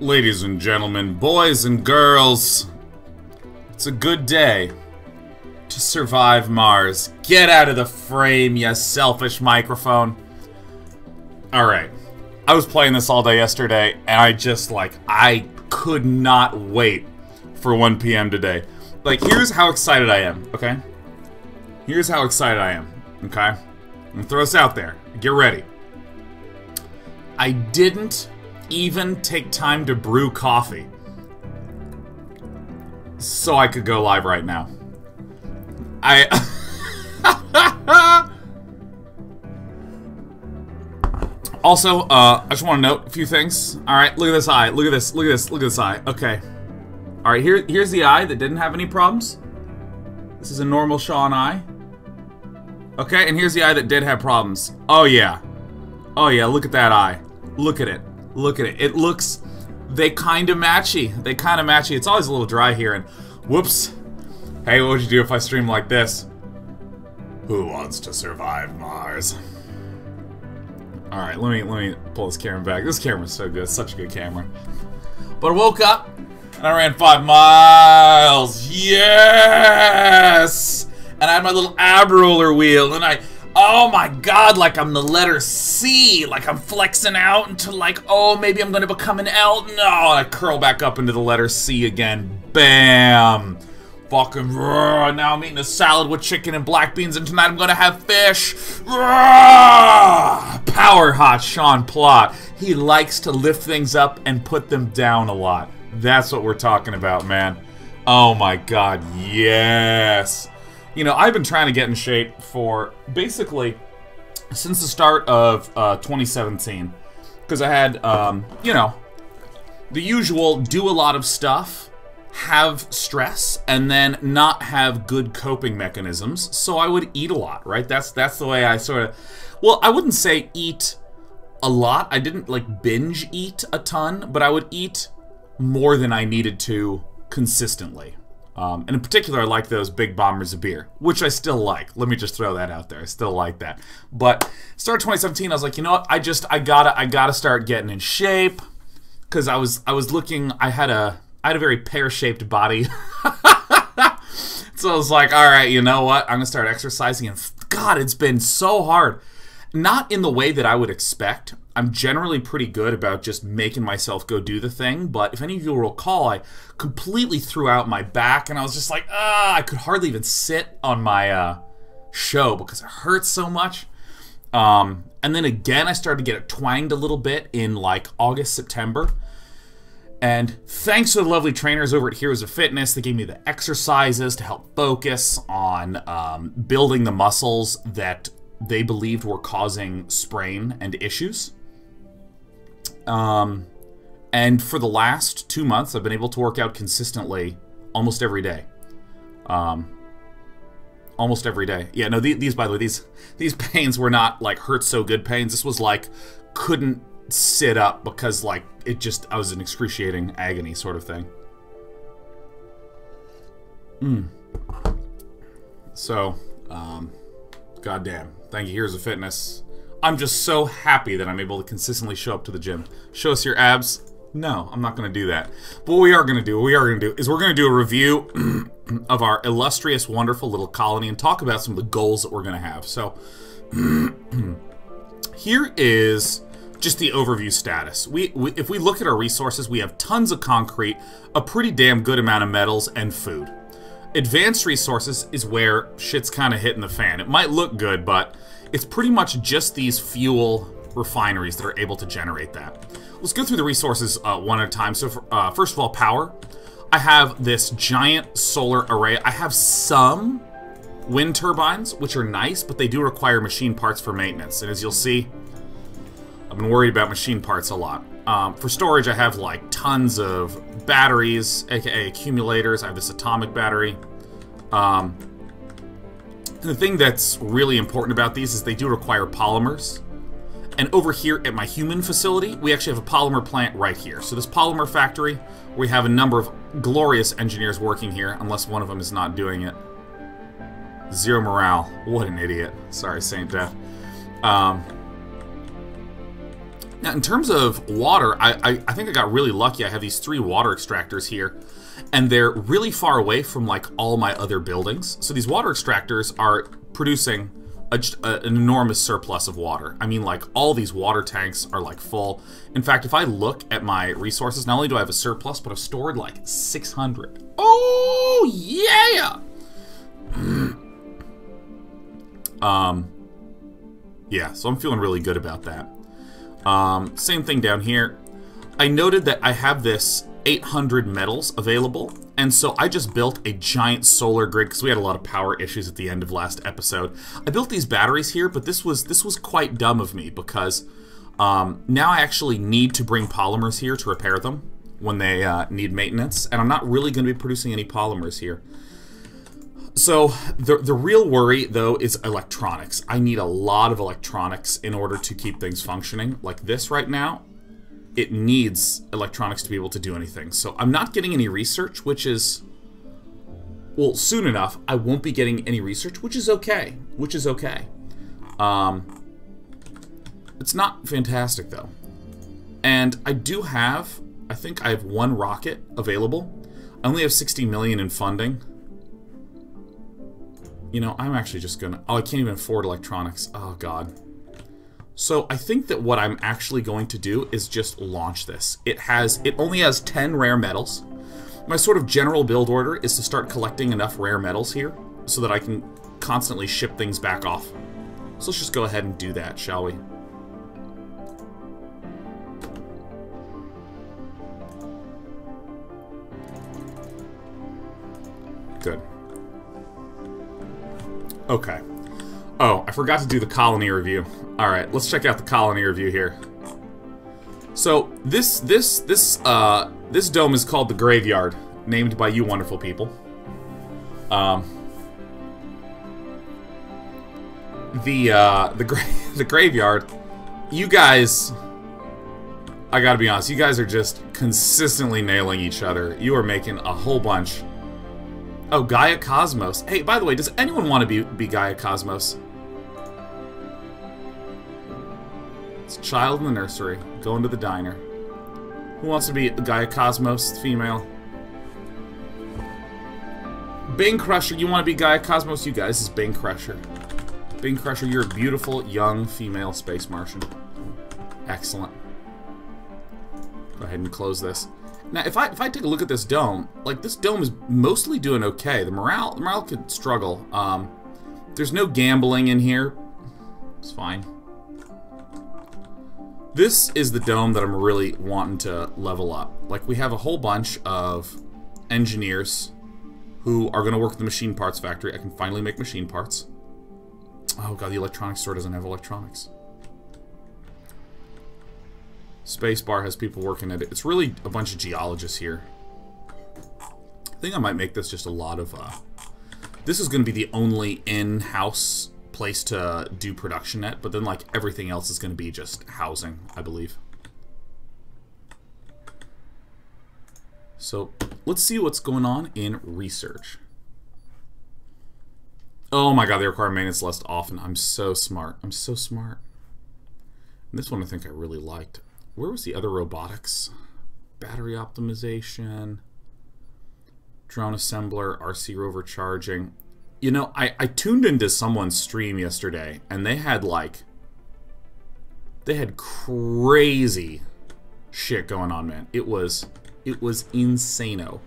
Ladies and gentlemen, boys and girls, it's a good day to survive Mars. Get out of the frame, you selfish microphone. Alright, I was playing this all day yesterday, and I could not wait for 1 PM today. Like, here's how excited I am, okay? Here's how excited I am, okay? I'm gonna throw this out there. Get ready. I didn't even take time to brew coffee so I could go live right now. Also, I just want to note a few things. Alright, look at this eye. Look at this. Look at this. Look at this eye. Okay. Alright, here's the eye that didn't have any problems. This is a normal Sean eye. Okay, and here's the eye that did have problems. Oh yeah. Oh yeah, look at that eye. Look at it. Look at it. It looks... They kind of matchy. They kind of matchy. It's always a little dry here, and... Whoops. Hey, what would you do if I stream like this? Who wants to survive Mars? Alright, let me pull this camera back. This camera's so good. It's such a good camera. But I woke up, and I ran 5 miles. Yes! And I had my little ab roller wheel, and oh my god, like I'm the letter C. Like I'm flexing out into like, oh, maybe I'm gonna become an L. No, I curl back up into the letter C again. Bam! Fucking roar. Now I'm eating a salad with chicken and black beans, and tonight I'm gonna have fish. Roar! Power hot Sean Plot. He likes to lift things up and put them down a lot. That's what we're talking about, man. Oh my god, yes. You know, I've been trying to get in shape for basically since the start of 2017. Because I had, you know, the usual do a lot of stuff, have stress, and then not have good coping mechanisms. So I would eat a lot, right? That's the way I sort of... Well, I wouldn't say eat a lot. I didn't, like, binge eat a ton, but I would eat more than I needed to consistently. And in particular, I like those big bombers of beer, which I still like. Let me just throw that out there. I still like that. But start 2017, I was like, you know what? I gotta start getting in shape, because I was looking. I had a very pear-shaped body, so I was like, all right, you know what? I'm gonna start exercising. And God, it's been so hard. Not in the way that I would expect. I'm generally pretty good about just making myself go do the thing, but if any of you will recall, I completely threw out my back, and I was just like, I could hardly even sit on my show because it hurts so much. And then again, I started to get it twanged a little bit in like August, September. And thanks to the lovely trainers over at Heroes of Fitness, they gave me the exercises to help focus on building the muscles that they believed were causing sprain and issues. And for the last 2 months, I've been able to work out consistently almost every day. Almost every day. Yeah, no, these, by the way, these pains were not, like, hurt so good pains. This was, like, couldn't sit up because, like, I was in excruciating agony sort of thing. So, goddamn. Thank you, Heroes of Fitness. I'm just so happy that I'm able to consistently show up to the gym. Show us your abs? No, I'm not going to do that. But what we are going to do, is we're going to do a review of our illustrious, wonderful little colony and talk about some of the goals that we're going to have. So, here is just the overview status. If we look at our resources, we have tons of concrete, a pretty damn good amount of metals, and food. Advanced resources is where shit's kind of hitting the fan. It might look good, but it's pretty much just these fuel refineries that are able to generate that. Let's go through the resources one at a time. So, first of all, power. I have this giant solar array. I have some wind turbines, which are nice, but they do require machine parts for maintenance. And as you'll see, I've been worried about machine parts a lot. For storage, I have like tons of batteries, aka accumulators. I have this atomic battery. And the thing that's really important about these is they do require polymers. And over here at my human facility, we actually have a polymer plant right here. So this polymer factory, we have a number of glorious engineers working here, unless one of them is not doing it. 0 morale. What an idiot. Sorry, Saint Death. Now, in terms of water, I think I got really lucky. I have these 3 water extractors here, and they're really far away from, like, all my other buildings. So these water extractors are producing an enormous surplus of water. I mean, like, all these water tanks are, like, full. In fact, if I look at my resources, not only do I have a surplus, but I've stored, like, 600. Oh, yeah! Yeah, so I'm feeling really good about that. Same thing down here. I noted that I have this 800 metals available, and so I just built a giant solar grid because we had a lot of power issues at the end of last episode. I built these batteries here, but this was quite dumb of me because now I actually need to bring polymers here to repair them when they need maintenance, and I'm not really going to be producing any polymers here. So the real worry, though, is electronics. I need a lot of electronics in order to keep things functioning. Like this right now, it needs electronics to be able to do anything. So I'm not getting any research, which is... Well, soon enough, I won't be getting any research, which is okay. Which is okay. It's not fantastic, though. And I do have... I think I have 1 rocket available. I only have 60 million in funding. You know, I'm actually just gonna... Oh, I can't even afford electronics. Oh, God. So I think that what I'm actually going to do is just launch this. It only has 10 rare metals. My sort of general build order is to start collecting enough rare metals here so that I can constantly ship things back off. So let's just go ahead and do that, shall we? Good. Okay. Oh, I forgot to do the colony review. Alright, let's check out the colony review here. So, this dome is called the Graveyard, named by you wonderful people. The Graveyard, you guys... I gotta be honest, you guys are just consistently nailing each other. You are making a whole bunch. Oh, Gaia Cosmos. Hey, by the way, does anyone want to be Gaia Cosmos? It's a child in the nursery, going to the diner. Who wants to be Gaia Cosmos, female? Bane Crusher, you want to be Gaia Cosmos? You guys, this is Bane Crusher. Bane Crusher, you're a beautiful, young, female space Martian. Excellent. Go ahead and close this. Now, if I take a look at this dome, like, this dome is mostly doing okay. The morale could struggle. There's no gambling in here. It's fine. This is the dome that I'm really wanting to level up. Like, we have a whole bunch of engineers who are going to work at the machine parts factory. I can finally make machine parts. Oh, God, the electronics store doesn't have electronics. Spacebar has people working at it. It's really a bunch of geologists here. I think I might make this just a lot of... This is going to be the only in-house place to do production at, but then, like, everything else is going to be just housing, I believe. So, let's see what's going on in research. Oh my God, they require maintenance less often. I'm so smart. I'm so smart. And this one I think I really liked. Where was the other robotics? Battery optimization, drone assembler, RC rover charging. You know, I tuned into someone's stream yesterday, and they had, like... They had crazy shit going on, man. It was insano.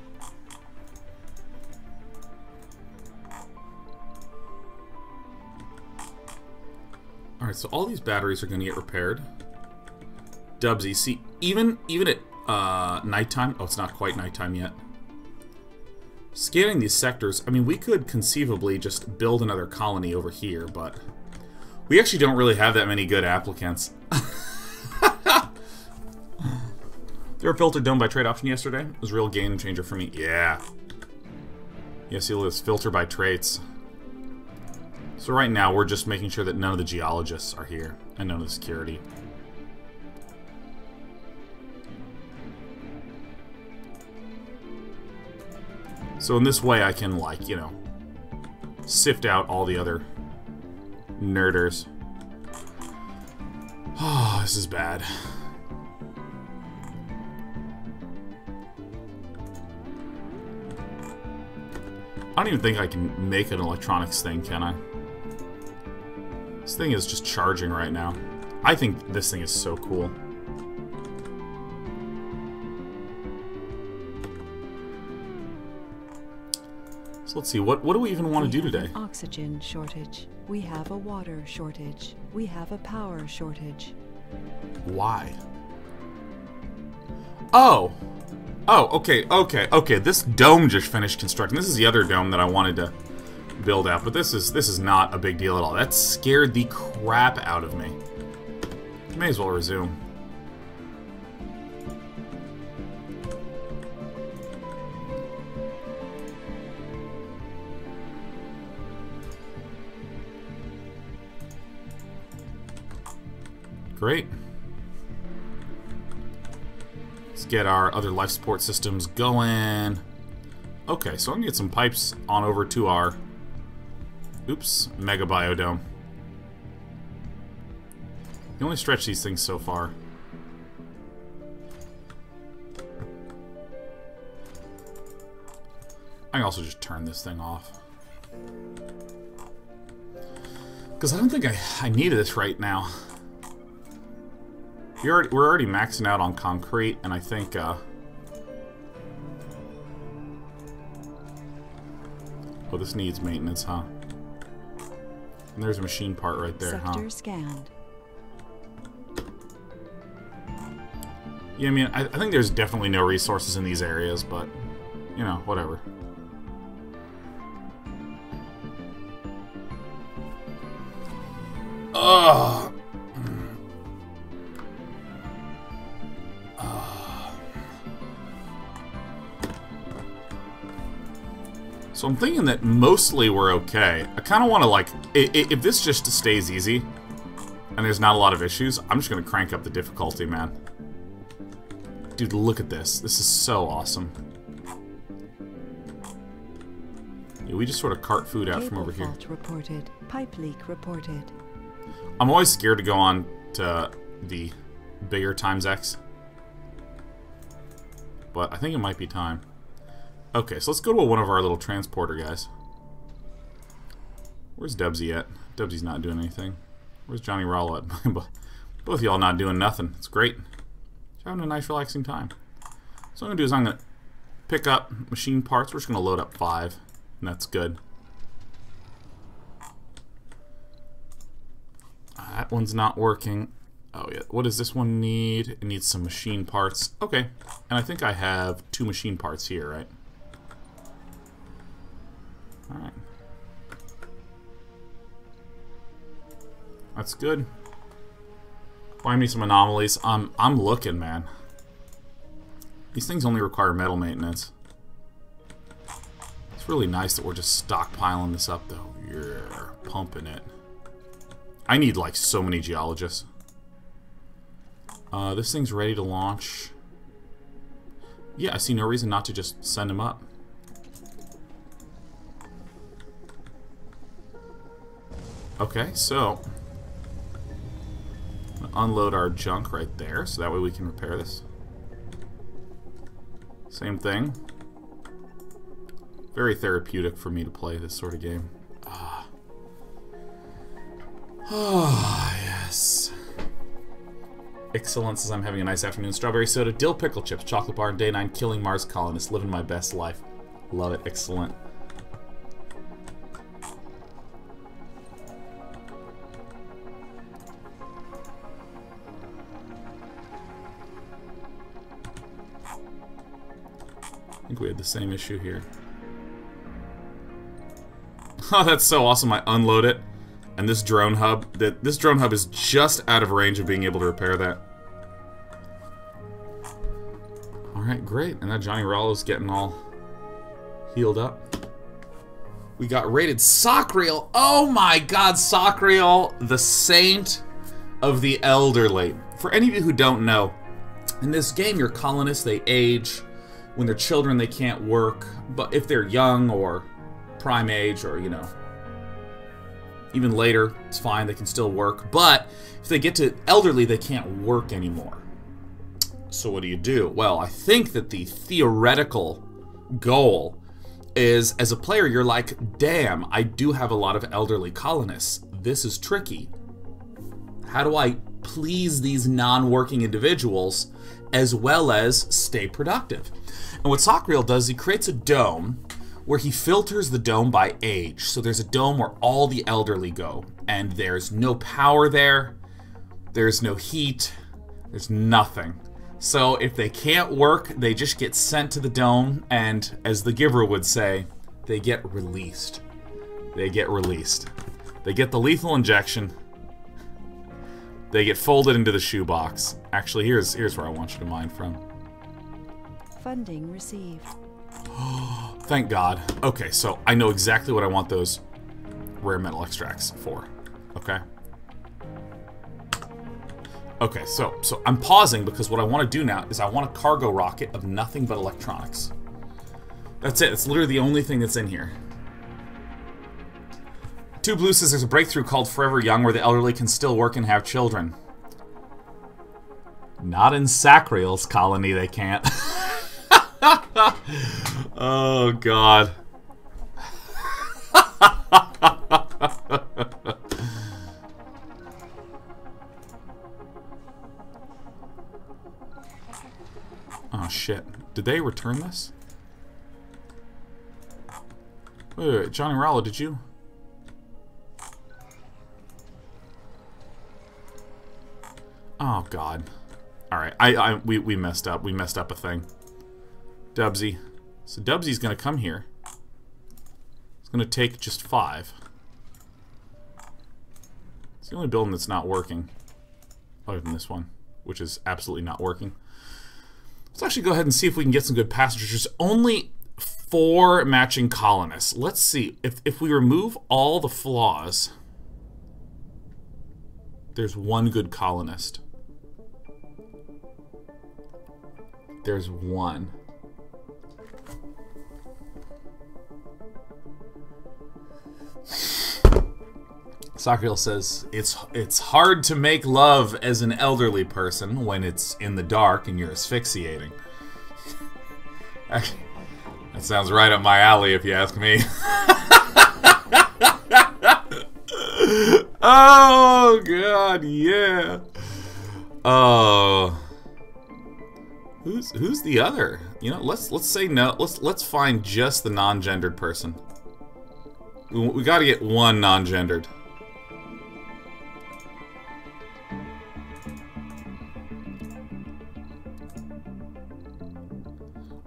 Alright, so all these batteries are going to get repaired. Dubsy, see, even at nighttime... Oh, it's not quite nighttime yet. Scanning these sectors, I mean, we could conceivably just build another colony over here, but... We actually don't really have that many good applicants. There were filtered dome by trade option yesterday. It was a real game changer for me. Yeah. Yeah, see all this filter by traits. So right now, we're just making sure that none of the geologists are here, and none of the security. So in this way, I can, like, you know, sift out all the other nerders. Oh, this is bad. I don't even think I can make an electronics thing, can I? This thing is just charging right now. I think this thing is so cool. So let's see, what do we even want to do today? An oxygen shortage. We have a water shortage. We have a power shortage. Why? Oh! Oh, okay. This dome just finished constructing. This is the other dome that I wanted to build out, but this is not a big deal at all. That scared the crap out of me. May as well resume. Great. Let's get our other life support systems going. Okay, so I'm gonna get some pipes on over to our mega biodome. You only stretch these things so far. I can also just turn this thing off. Because I don't think I need this right now. We're already maxing out on concrete, and I think, oh, this needs maintenance, huh? And there's a machine part right there, Sector scanned. Yeah, I mean, I think there's definitely no resources in these areas, but, you know, whatever. Ugh! So I'm thinking that mostly we're okay. I kind of want to, like, if this just stays easy, and there's not a lot of issues, I'm just going to crank up the difficulty, man. Dude, look at this. This is so awesome. Yeah, we just sort of cart food out from over here. Fault reported. Pipe leak reported. I'm always scared to go on to the bigger times X. But I think it might be time. Okay, so let's go to one of our little transporter guys. Where's Dubsy at? Dubsy's not doing anything. Where's Johnny Rollo at? Both of y'all not doing nothing. It's great. Just having a nice relaxing time. So what I'm going to do is I'm going to pick up machine parts. We're just going to load up 5. And that's good. That one's not working. Oh yeah, what does this one need? It needs some machine parts. Okay, and I think I have 2 machine parts here, right? Alright. That's good. Find me some anomalies. I'm looking, man. These things only require metal maintenance. It's really nice that we're just stockpiling this up, though. Yeah, pumping it. I need, like, so many geologists. This thing's ready to launch. Yeah, I see no reason not to just send him up. Okay, so unload our junk right there, so that way we can repair this. Same thing. Very therapeutic for me to play this sort of game. Ah. Oh, yes. Excellent, says I'm having a nice afternoon. Strawberry soda, dill pickle chips, chocolate bar, and day 9 killing Mars colonists. Living my best life. Love it. Excellent. I think we had the same issue here. Oh, that's so awesome. I unload it. And this drone hub is just out of range of being able to repair that. Alright, great. And now Johnny Rollo's getting all healed up. We got rated Socriel. Oh my god, Socriel, the saint of the elderly. For any of you who don't know, in this game, your colonists, they age. When they're children, they can't work. But if they're young or prime age or, you know, even later, it's fine, they can still work. But if they get to elderly, they can't work anymore. So what do you do? Well, I think that the theoretical goal is, as a player, you're like, damn, I do have a lot of elderly colonists. This is tricky. How do I please these non-working individuals as well as stay productive? And what Sacriel does, he creates a dome where he filters the dome by age. So there's a dome where all the elderly go, and there's no power there, there's no heat, there's nothing. So if they can't work, they just get sent to the dome, and as the giver would say, they get released. They get released. They get the lethal injection. They get folded into the shoebox. Actually, here's where I want you to mine from. Funding received. Thank God. Okay, so I know exactly what I want those rare metal extracts for. Okay? Okay, so I'm pausing because what I want to do now is I want a cargo rocket of nothing but electronics. That's it. It's literally the only thing that's in here. Two Blue says there's a breakthrough called Forever Young where the elderly can still work and have children. Not in Sacriel's colony, they can't. Oh, God. Oh, shit. Did they return this? Wait, Johnny Rollo, did you? Oh, God. Alright, we messed up. We messed up a thing. Dubsy. So Dubsy's gonna come here. It's gonna take just 5. It's the only building that's not working. Other than this one, which is absolutely not working. Let's actually go ahead and see if we can get some good passengers. There's only 4 matching colonists. Let's see. If we remove all the flaws, there's 1 good colonist. There's 1. Sacriel says, it's hard to make love as an elderly person when it's in the dark and you're asphyxiating. Actually, that sounds right up my alley if you ask me. Oh, God, yeah. Oh. Who's the other? You know, let's say no. Let's find just the non-gendered person. We gotta get 1 non-gendered.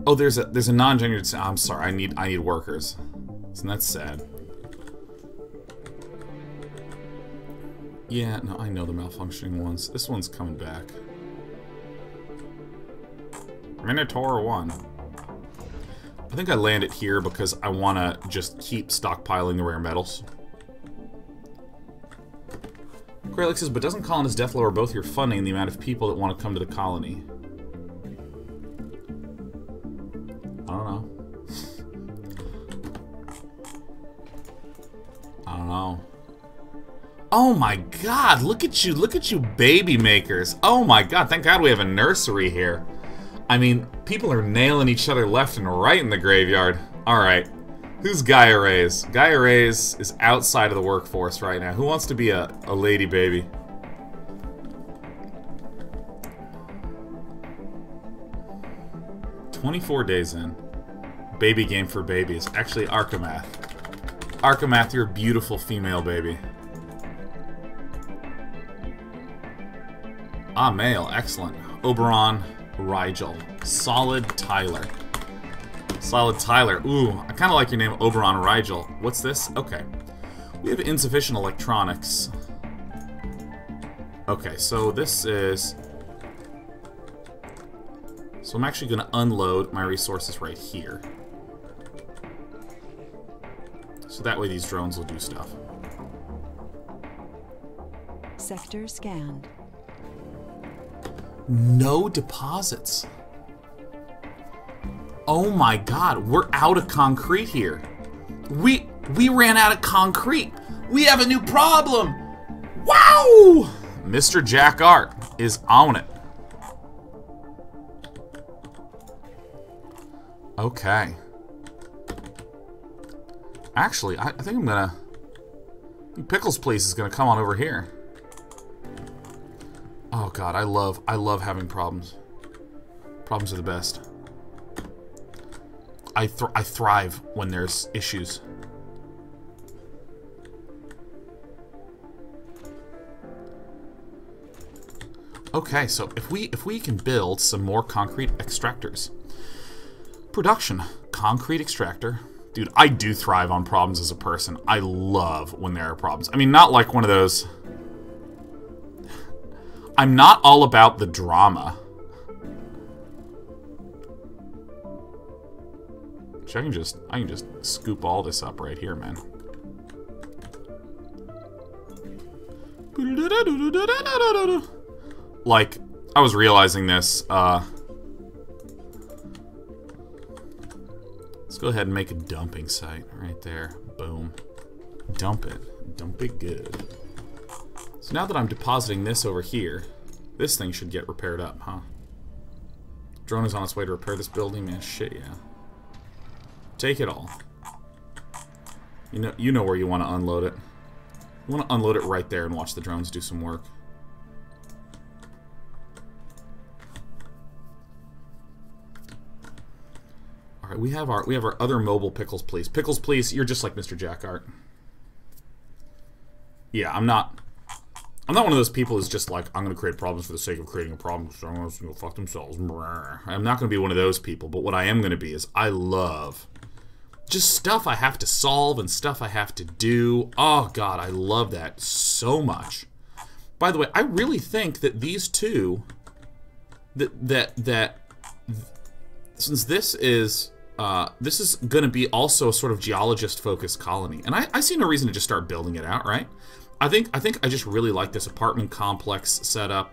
Oh, there's a non-gendered. I'm sorry. I need workers. So that's sad. Yeah, no, I know the malfunctioning ones. This one's coming back. Minotaur 1. I think I land it here because I want to just keep stockpiling the rare metals. Greylick says, but doesn't Colonist Death lower both your funding and the amount of people that want to come to the colony? I don't know. I don't know. Oh my God, look at you baby makers. Oh my God, thank God we have a nursery here. I mean, people are nailing each other left and right in the graveyard. Alright, who's Gaia Reyes? Gaia Reyes is outside of the workforce right now. Who wants to be a lady baby? "24 days in. Baby game for babies." Actually, Archamath. Archamath, you're a beautiful female baby. Ah, male. Excellent. Oberon, Rigel. Solid Tyler. Solid Tyler. Ooh, I kind of like your name, Oberon Rigel. What's this? Okay. We have insufficient electronics. Okay, so this is... So I'm actually going to unload my resources right here. So that way these drones will do stuff. Sector scanned. No deposits. Oh my God, we're out of concrete here. We ran out of concrete. We have a new problem. Wow! Mr. Jack Art is on it. Okay. Actually, I think I'm gonna... Pickles Place is gonna come on over here. Oh god, I love having problems. Problems are the best. I thrive when there's issues. Okay, so if we can build some more concrete extractors. Production. Concrete extractor. Dude, I do thrive on problems as a person. I love when there are problems. I mean, not like one of those... I'm not all about the drama. I can just scoop all this up right here, man. Like, I was realizing this, let's go ahead and make a dumping site right there. Boom. Dump it. Dump it good. So now that I'm depositing this over here, this thing should get repaired up, huh? Drone is on its way to repair this building, man. Shit, yeah. Take it all. You know where you want to unload it. You want to unload it right there and watch the drones do some work. All right, we have our other mobile Pickles Place. Pickles Place, you're just like Mr. Jackart. Yeah, I'm not one of those people who's just like, I'm going to create problems for the sake of creating a problem, so I'm going to go fuck themselves. I'm not going to be one of those people, but what I am going to be is I love just stuff I have to solve and stuff I have to do. Oh, God, I love that so much. By the way, I really think that these two, since this is going to be also a sort of geologist-focused colony, and I see no reason to just start building it out, right? I think I just really like this apartment complex setup.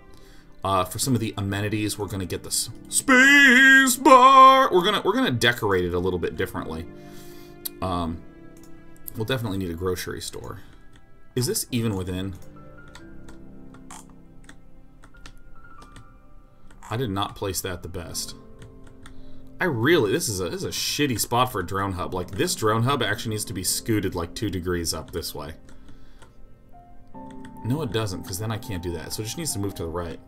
For some of the amenities, we're gonna get this space bar. We're gonna decorate it a little bit differently. We'll definitely need a grocery store. Is this even within? I did not place that the best. This is a shitty spot for a drone hub. Like, this drone hub actually needs to be scooted like 2 degrees up this way. No, it doesn't, because then I can't do that. So it just needs to move to the right.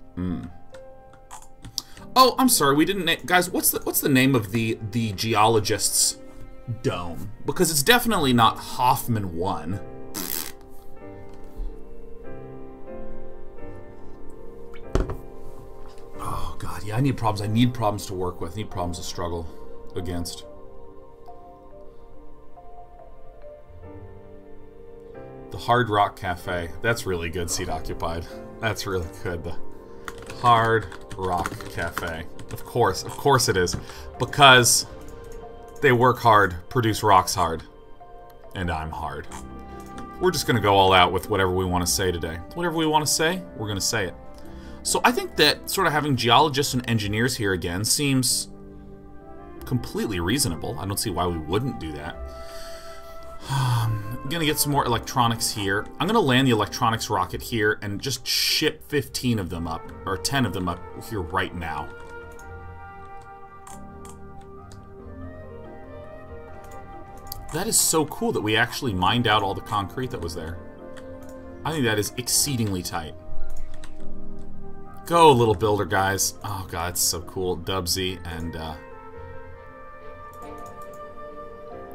Oh, I'm sorry, we didn't name... Guys, what's the name of the geologist's dome? Because it's definitely not Hoffman 1. Oh, God, yeah, I need problems. I need problems to work with. I need problems to struggle against. The Hard Rock Cafe. That's really good, Seat Occupied. That's really good. The Hard Rock Cafe. Of course it is. Because they work hard, produce rocks hard. And I'm hard. We're just going to go all out with whatever we want to say today. Whatever we want to say, we're going to say it. So I think that sort of having geologists and engineers here again seems completely reasonable. I don't see why we wouldn't do that. I'm gonna get some more electronics here. I'm gonna land the electronics rocket here and just ship 15 of them up, or 10 of them up here right now. That is so cool that we actually mined out all the concrete that was there. I think that is exceedingly tight. Go, little builder guys. Oh god, it's so cool. Dubsy and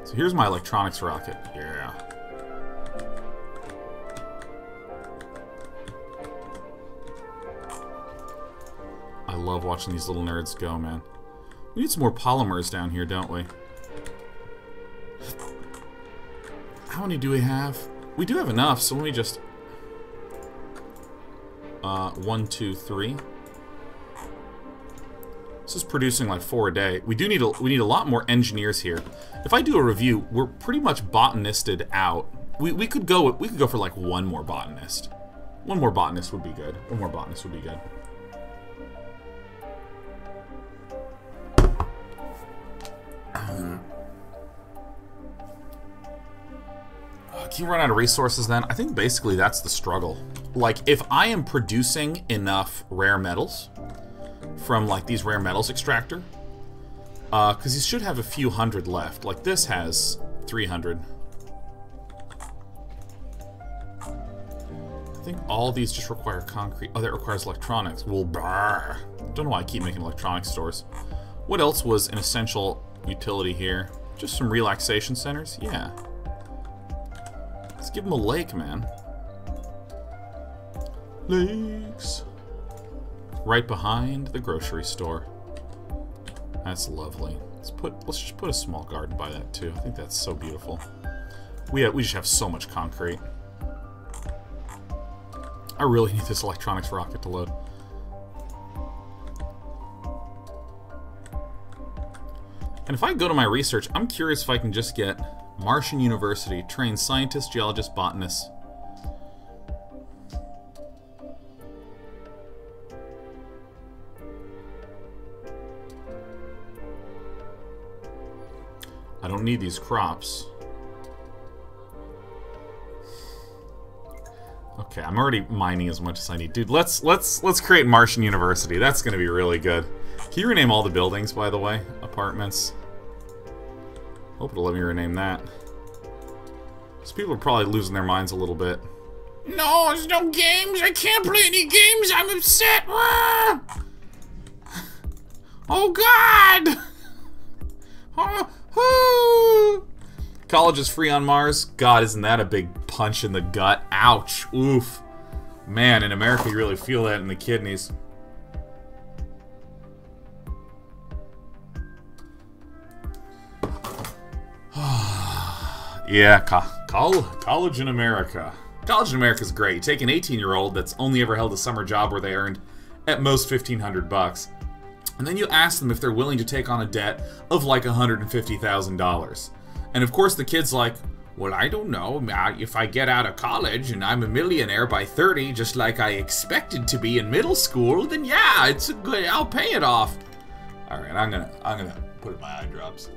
so here's my electronics rocket. Yeah. I love watching these little nerds go, man. We need some more polymers down here, don't we? How many do we have? We do have enough, so let me just... 1, 2, 3. This is producing like 4 a day. We need a lot more engineers here. If I do a review, we're pretty much botanisted out. We could go for like 1 more botanist. 1 more botanist would be good. 1 more botanist would be good. Can you run out of resources then? I think basically that's the struggle. Like, if I am producing enough rare metals from, like, these rare metals extractor, because you should have a few hundred left. Like, this has 300. think all these just require concrete. Oh, that requires electronics. Well, brr. Don't know why I keep making electronics stores. What else was an essential utility here? Just some relaxation centers? Yeah. Let's give them a lake, man. Lakes. Right behind the grocery store. That's lovely. Let's just put a small garden by that too. I think that's so beautiful. We just have so much concrete. I really need this electronics rocket to load. And if I go to my research, I'm curious if I can just get Martian University, train scientists, geologists, botanists. I don't need these crops. Okay, I'm already mining as much as I need. Dude, let's create Martian University. That's gonna be really good. Can you rename all the buildings, by the way? Apartments. Hope it'll let me rename that. These people are probably losing their minds a little bit. No, there's no games. I can't play any games. I'm upset. Ah! Oh God! Oh. College is free on Mars. God, isn't that a big punch in the gut? Ouch. Oof. Man, in America you really feel that in the kidneys. Yeah, college in America. College in America is great. You take an 18-year-old that's only ever held a summer job where they earned at most $1,500, and then you ask them if they're willing to take on a debt of like $150,000. And of course the kid's like, well, I don't know. If I get out of college and I'm a millionaire by 30, just like I expected to be in middle school, then yeah, it's a good. I'll pay it off. All right, I'm gonna put in my eye drops.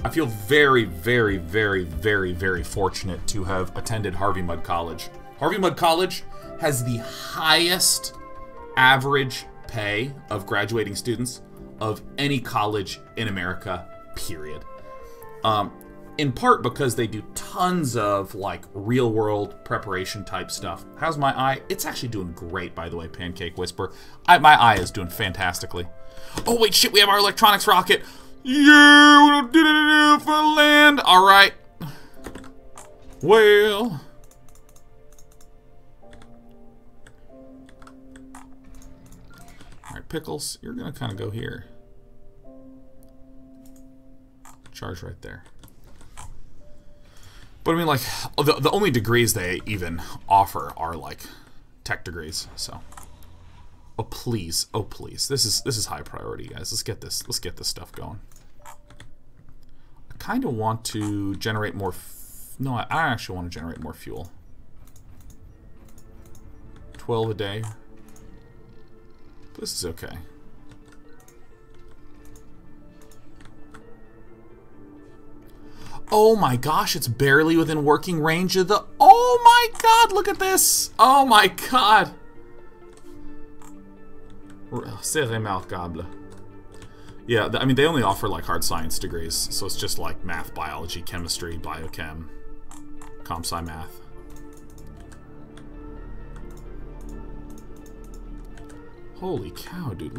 I feel very, very, very, very, very fortunate to have attended Harvey Mudd College. Harvey Mudd College has the highest average pay of graduating students of any college in America, period. In part because they do tons of like real world preparation type stuff. How's my eye? It's actually doing great, by the way, Pancake Whisper. My eye is doing fantastically. Oh wait, shit, we have our electronics rocket. Yeah, we did it for land. All right. Well. All right, Pickles, you're gonna kind of go here. Charge right there. But I mean, like, the only degrees they even offer are like tech degrees. So, oh please, this is high priority, guys. Let's get this stuff going. I kind of want to generate more. No, I actually want to generate more fuel. 12 a day. This is okay. Oh my gosh, it's barely within working range of the... Oh my god, look at this! Oh my god! C'est remarquable. Yeah, I mean, they only offer like hard science degrees, so it's just like math, biology, chemistry, biochem, comp-sci math. Holy cow, dude,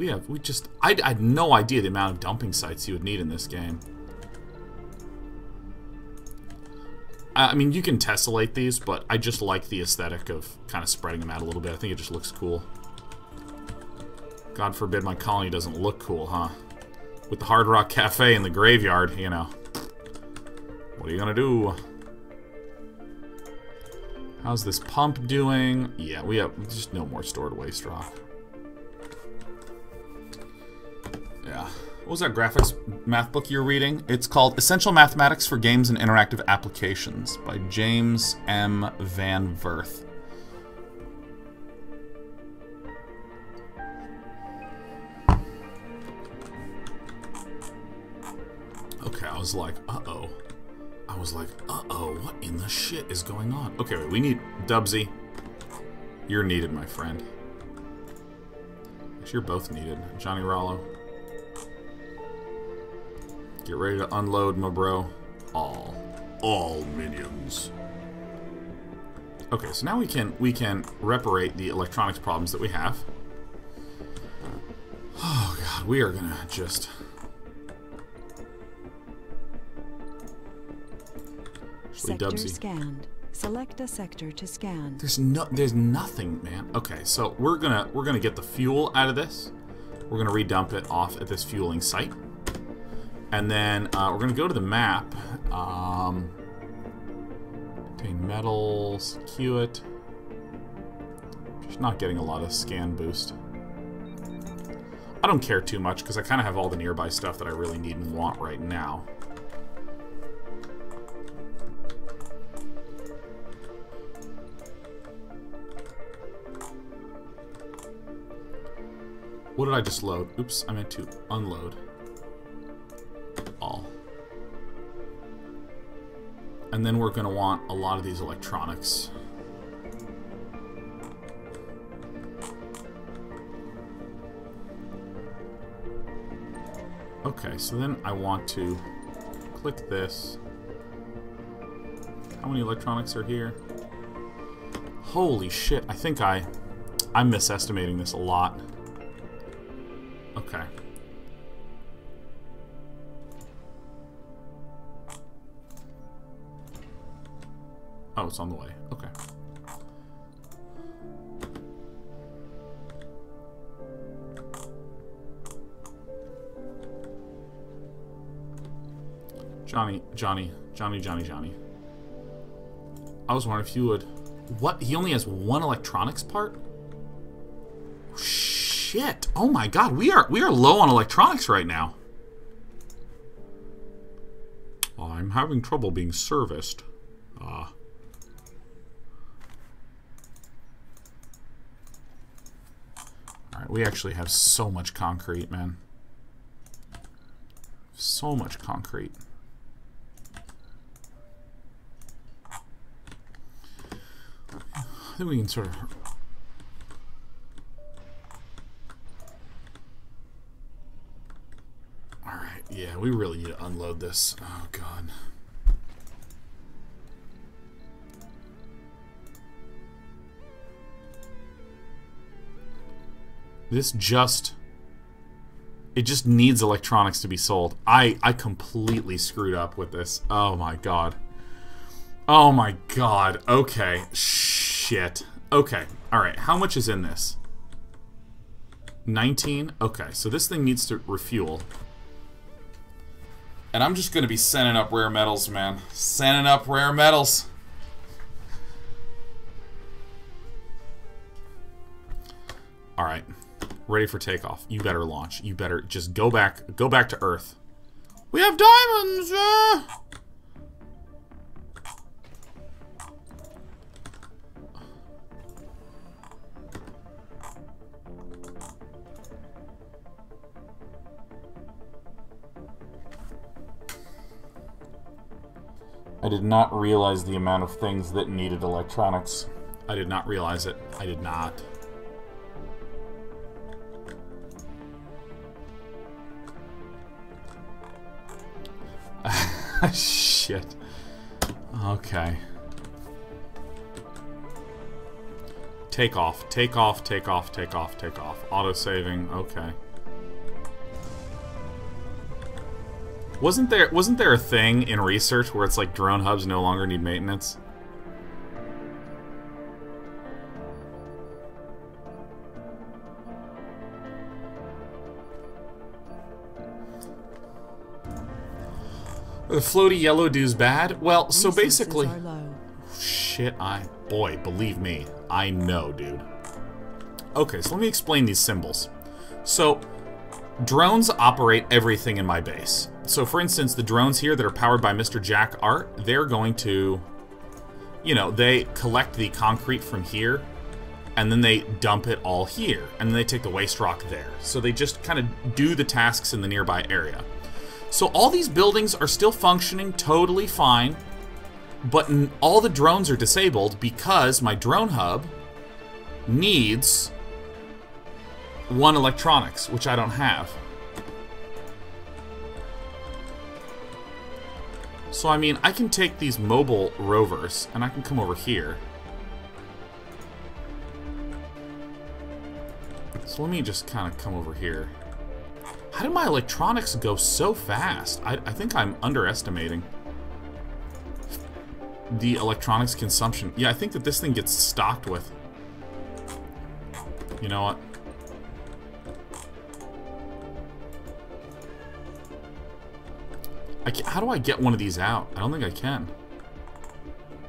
I had no idea the amount of dumping sites you would need in this game. I mean, you can tessellate these, but I just like the aesthetic of kind of spreading them out a little bit. I think it just looks cool. God forbid my colony doesn't look cool, huh? With the Hard Rock Cafe in the graveyard, you know. What are you gonna do? How's this pump doing? Yeah, we have just no more stored waste rock. Yeah. What was that graphics math book you're reading? It's called Essential Mathematics for Games and Interactive Applications by James M. Van Verth. Okay, I was like, uh-oh. What in the shit is going on? Okay, wait, we need... Dubsy. You're needed, my friend. Actually, you're both needed. Johnny Rollo. Get ready to unload, my bro. All minions. Okay, so now we can reparate the electronics problems that we have. Oh god, we are gonna just Sector scanned. Select a sector to scan. There's nothing, man. Okay, so we're gonna get the fuel out of this. We're gonna redump it off at this fueling site, and then we're gonna go to the map. Contain metals, queue it. Just not getting a lot of scan boost. I don't care too much because I kind of have all the nearby stuff that I really need and want right now. What did I just load? Oops, I meant to unload. All. And then we're going to want a lot of these electronics. Okay, so then I want to click this. How many electronics are here? Holy shit, I think I'm misestimating this a lot. Okay. Oh, it's on the way. Okay. Johnny. I was wondering if you would... What? He only has one electronics part? Shit! Oh my god, we are low on electronics right now. I'm having trouble being serviced. Alright, we actually have so much concrete, man. So much concrete. I think we can sort of... Alright, yeah, we really need to unload this. Oh, God. This just... It just needs electronics to be sold. I completely screwed up with this. Oh, my God. Oh, my God. Okay. Shit. Okay. Alright, how much is in this? 19? Okay, so this thing needs to refuel. And I'm just going to be sending up rare metals, man. Sending up rare metals. Alright. Ready for takeoff. You better launch. You better just go back to Earth. We have diamonds! I did not realize the amount of things that needed electronics. I did not realize it. I did not. Shit. Okay. Take off. Auto-saving. Okay. Wasn't there a thing in research where it's like drone hubs no longer need maintenance? The floaty yellow dude's bad? Well, so basically... Shit, boy, believe me, I know, dude. Okay, so let me explain these symbols. So, drones operate everything in my base. So, for instance, the drones here that are powered by Mr. Jack Art, they're going to... You know, they collect the concrete from here, and then they dump it all here, and then they take the waste rock there. So they just kind of do the tasks in the nearby area. So all these buildings are still functioning totally fine, but all the drones are disabled because my drone hub needs one electronics, which I don't have. So, I mean, I can take these mobile rovers, and I can come over here. So let me just kind of come over here. How did my electronics go so fast? I think I'm underestimating the electronics consumption. Yeah, I think that this thing gets stocked with. You know what? How do I get one of these out? I don't think I can.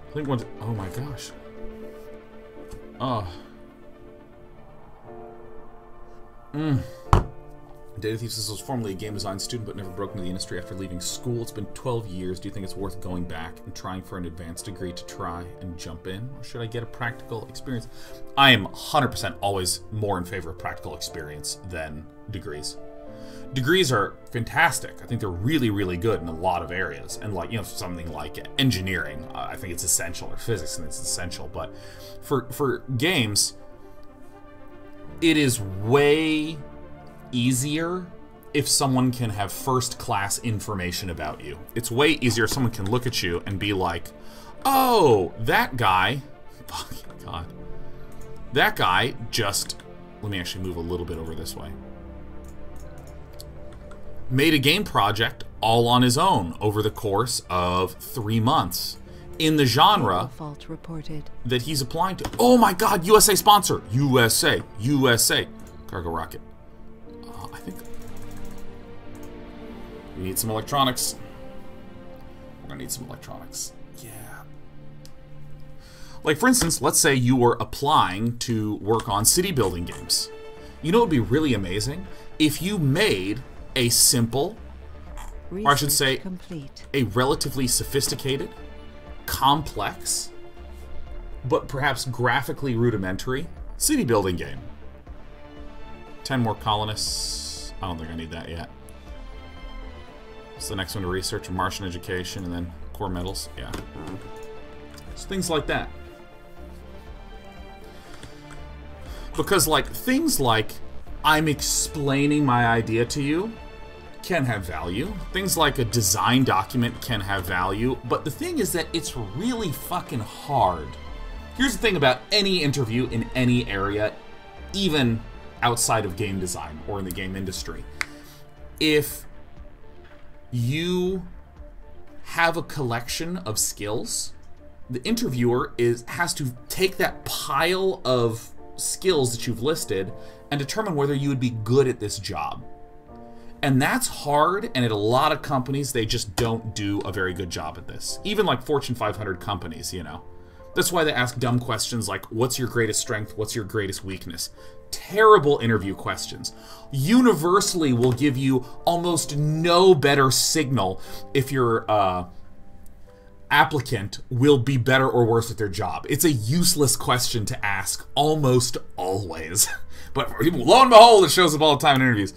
I think one... Oh my gosh. Oh. Data Thesis was formerly a game design student but never broke into the industry after leaving school. It's been 12 years. Do you think it's worth going back and trying for an advanced degree to try and jump in? Or should I get a practical experience? I am 100% always more in favor of practical experience than degrees. Degrees are fantastic. I think they're really, really good in a lot of areas. And like, you know, something like engineering, I think it's essential, or physics, and it's essential. But for games, it is way easier if someone can have first-class information about you. It's way easier if someone can look at you and be like, oh, that guy, fucking God, that guy just, let me actually move a little bit over this way, made a game project all on his own over the course of 3 months in the genre fault reported that he's applying to. Oh my God, USA sponsor. USA. Cargo rocket. I think we need some electronics. We're gonna need some electronics. Yeah. Like, for instance, let's say you were applying to work on city building games. You know what would be really amazing? If you made a simple, or I should say, complete, a relatively sophisticated, complex, but perhaps graphically rudimentary city building game. 10 more colonists. I don't think I need that yet. What's the next one to research? Martian education, and then core metals. Yeah. So things like that. Because, like, things like I'm explaining my idea to you can have value. Things like a design document can have value. But the thing is that it's really fucking hard. Here's the thing about any interview in any area, even outside of game design or in the game industry. If you have a collection of skills, the interviewer has to take that pile of skills that you've listed and determine whether you would be good at this job. And that's hard, and at a lot of companies, they just don't do a very good job at this. Even like Fortune 500 companies, you know. That's why they ask dumb questions like, what's your greatest strength? What's your greatest weakness? Terrible interview questions. Universally will give you almost no better signal if your applicant will be better or worse at their job. It's a useless question to ask almost always. But lo and behold, it shows up all the time in interviews.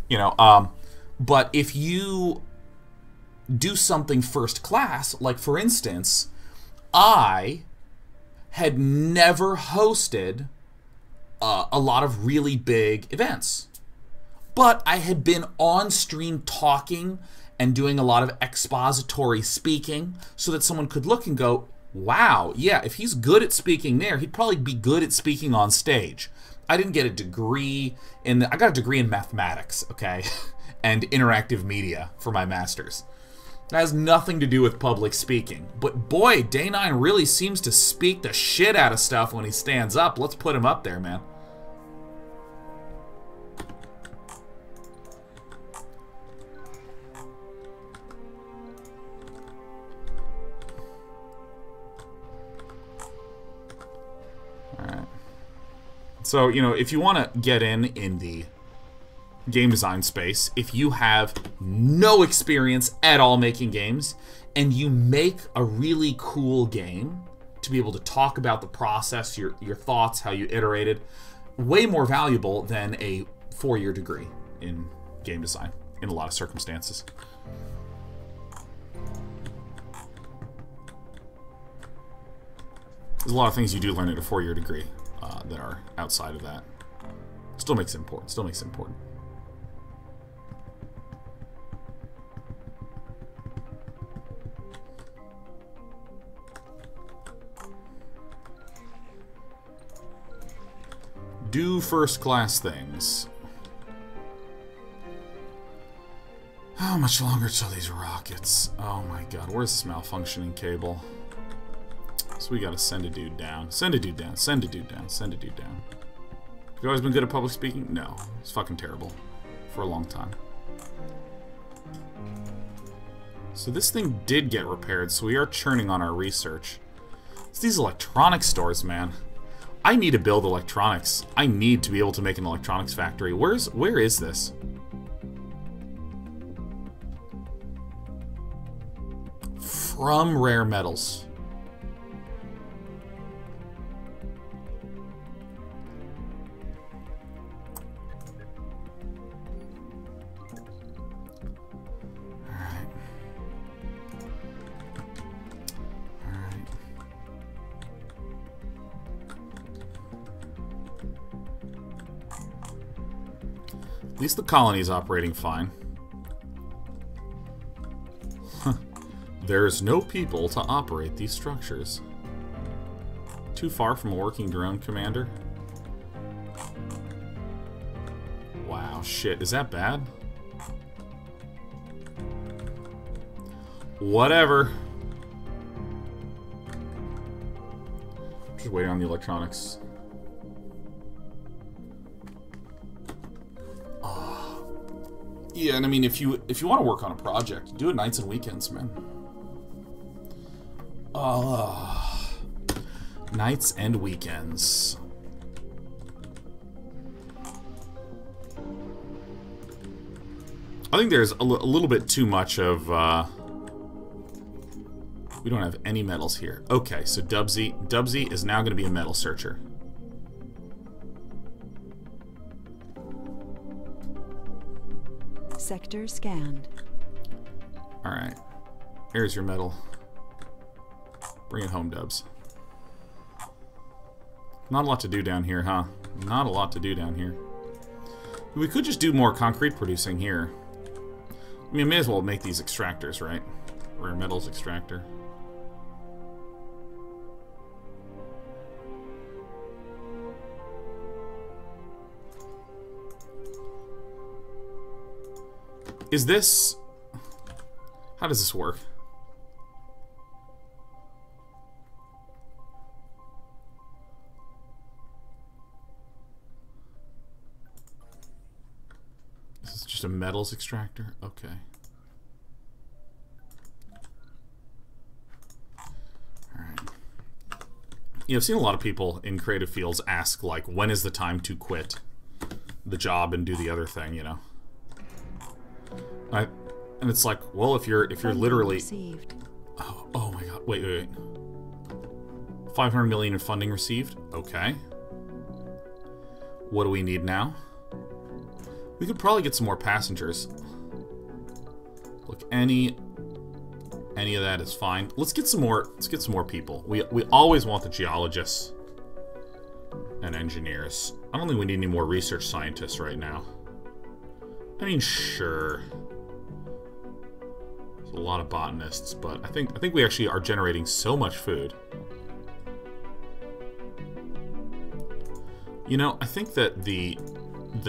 You know, but if you do something first class, like for instance, I had never hosted a lot of really big events. But I had been on stream talking and doing a lot of expository speaking so that someone could look and go, wow, yeah, if he's good at speaking there, he'd probably be good at speaking on stage. I didn't get a degree in I got a degree in mathematics, okay, and interactive media for my master's. It has nothing to do with public speaking. But boy, Day 9 really seems to speak the shit out of stuff when he stands up. Let's put him up there, man. Alright. So, you know, if you want to get in the game design space, if you have no experience at all making games, and you make a really cool game to be able to talk about the process, your thoughts, how you iterated, way more valuable than a 4-year degree in game design in a lot of circumstances. There's a lot of things you do learn at a 4-year degree that are outside of that. Still makes it important. Still makes it important. Do first-class things. How much longer till these rockets? Oh my god, where's this malfunctioning cable? So we gotta send a dude down. Send a dude down. Send a dude down. Send a dude down. Have you always been good at public speaking? No. It's fucking terrible. For a long time. So this thing did get repaired, so we are churning on our research. It's these electronics stores, man. I need to build electronics. I need to be able to make an electronics factory. Where is this? From rare metals. At least the colony is operating fine. There's no people to operate these structures. Too far from a working drone commander? Wow, shit. Is that bad? Whatever. Just waiting on the electronics. Yeah, and I mean, if you want to work on a project, do it nights and weekends, man. Nights and weekends. I think there's a little bit too much of, we don't have any metals here. Okay, so Dubsy is now going to be a metal searcher. Sector scanned. Alright. Here's your metal. Bring it home, Dubs. Not a lot to do down here, huh? Not a lot to do down here. We could just do more concrete producing here. I mean, I may as well make these extractors, right? Rare metals extractor. Is this... How does this work? This is just a metals extractor? Okay. Alright. Yeah, I've seen a lot of people in creative fields ask, like, when is the time to quit the job and do the other thing, you know? And it's like, well, if you're literally... Oh my god, wait. 500 million in funding received? Okay. What do we need now? We could probably get some more passengers. Look, any of that is fine. Let's get some more people. We always want the geologists and engineers. I don't think we need any more research scientists right now. I mean, sure. There's a lot of botanists, but I think we actually are generating so much food. You know, I think that the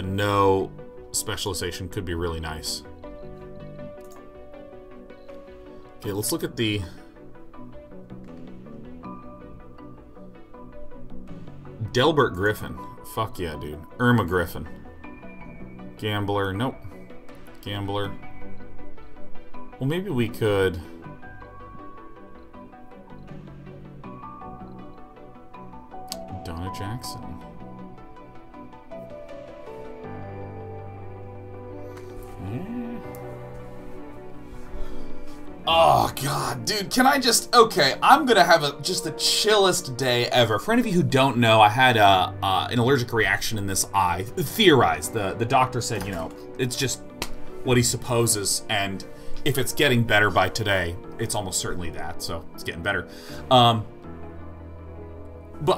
no specialization could be really nice. Okay, let's look at the Delbert Griffin. Fuck yeah, dude. Irma Griffin. Gambler. Nope. Gambler. Well, maybe we could... Donna Jackson. Oh, God, dude, can I just... Okay, I'm gonna have just the chillest day ever. For any of you who don't know, I had an allergic reaction in this eye. Theorized. The doctor said, you know, it's just what he supposes, and if it's getting better by today, it's almost certainly that, so it's getting better. But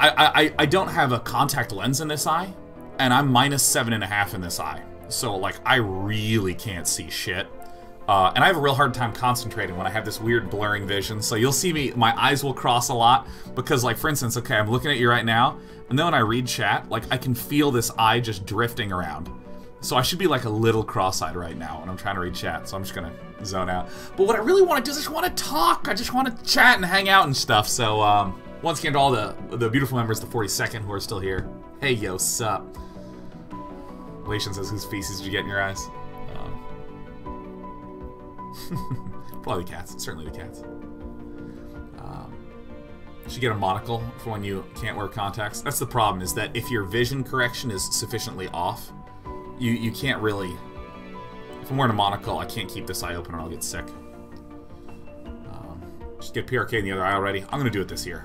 I don't have a contact lens in this eye, and I'm -7.5 in this eye. So, like, I really can't see shit. And I have a real hard time concentrating when I have this weird blurring vision. So you'll see me, my eyes will cross a lot because, like, for instance, okay, I'm looking at you right now, and then when I read chat, like, I can feel this eye just drifting around. So I should be like a little cross-eyed right now when I'm trying to read chat, so I'm just gonna zone out. But what I really want to do is I just want to talk. I just want to chat and hang out and stuff. So once again, to all the beautiful members, the 42nd who are still here. Hey, yo, sup? Lation says, whose feces did you get in your eyes? Probably the cats. Certainly the cats. You should get a monocle for when you can't wear contacts. That's the problem, is that if your vision correction is sufficiently off, you can't really... If I'm wearing a monocle, I can't keep this eye open or I'll get sick. Just get PRK in the other eye already. I'm gonna do it this year.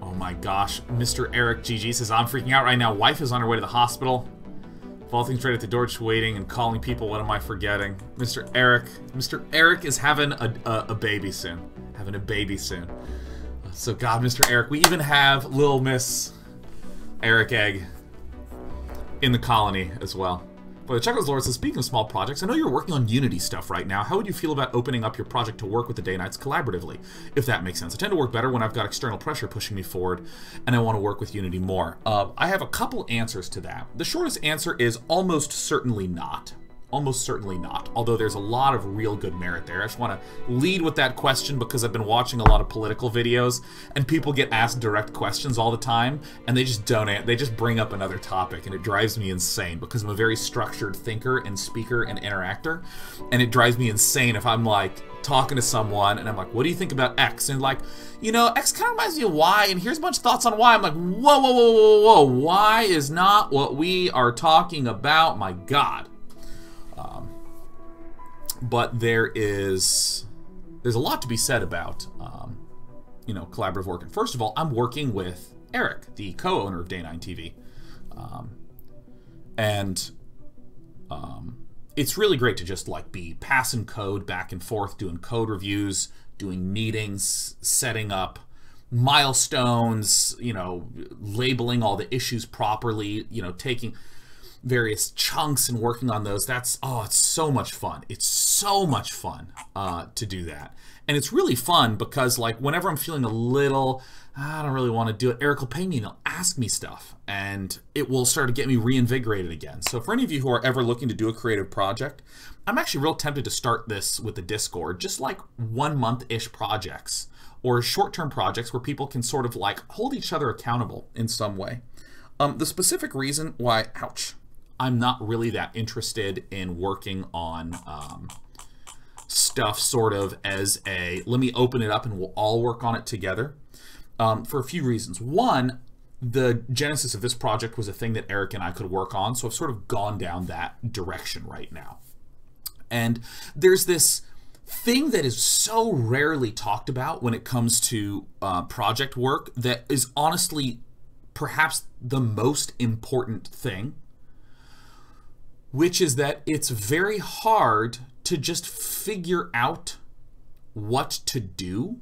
Oh my gosh, Mr. Eric GG says, I'm freaking out right now. Wife is on her way to the hospital. All things right at the door, just waiting and calling people. What am I forgetting? Mr. Eric is having a baby soon. So God, Mr. Eric, we even have Lil Miss Eric Egg in the colony as well. But the Chuckles Lord says, speaking of small projects, I know you're working on Unity stuff right now. How would you feel about opening up your project to work with the Day Knights collaboratively, if that makes sense? I tend to work better when I've got external pressure pushing me forward, and I want to work with Unity more. I have a couple answers to that. The shortest answer is almost certainly not. Almost certainly not, although there's a lot of real good merit there. I just want to lead with that question because I've been watching a lot of political videos, and people get asked direct questions all the time, and they just don't, they just bring up another topic, and it drives me insane because I'm a very structured thinker and speaker and interactor, and it drives me insane if I'm like talking to someone, and I'm like, what do you think about X? And like, you know, X kind of reminds me of Y, and here's a bunch of thoughts on Y. I'm like, whoa, whoa, whoa, whoa, whoa, Y is not what we are talking about, my God. But there's a lot to be said about, you know, collaborative work. And first of all, I'm working with Eric, the co-owner of Day9 TV. It's really great to just like be passing code back and forth, doing code reviews, doing meetings, setting up milestones, you know, labeling all the issues properly, you know, taking various chunks and working on those. That's, oh, it's so much fun. It's so much fun to do that. And it's really fun because, like, whenever I'm feeling a little, I don't really want to do it, Eric will ping me and he'll ask me stuff, and it will start to get me reinvigorated again. So for any of you who are ever looking to do a creative project, I'm actually real tempted to start this with the Discord, just like 1 month-ish projects or short-term projects where people can sort of like hold each other accountable in some way. The specific reason why, ouch, I'm not really that interested in working on stuff sort of as a, let me open it up and we'll all work on it together, for a few reasons. One, the genesis of this project was a thing that Eric and I could work on, so I've sort of gone down that direction right now. And there's this thing that is so rarely talked about when it comes to project work that is honestly perhaps the most important thing, which is that it's very hard to just figure out what to do.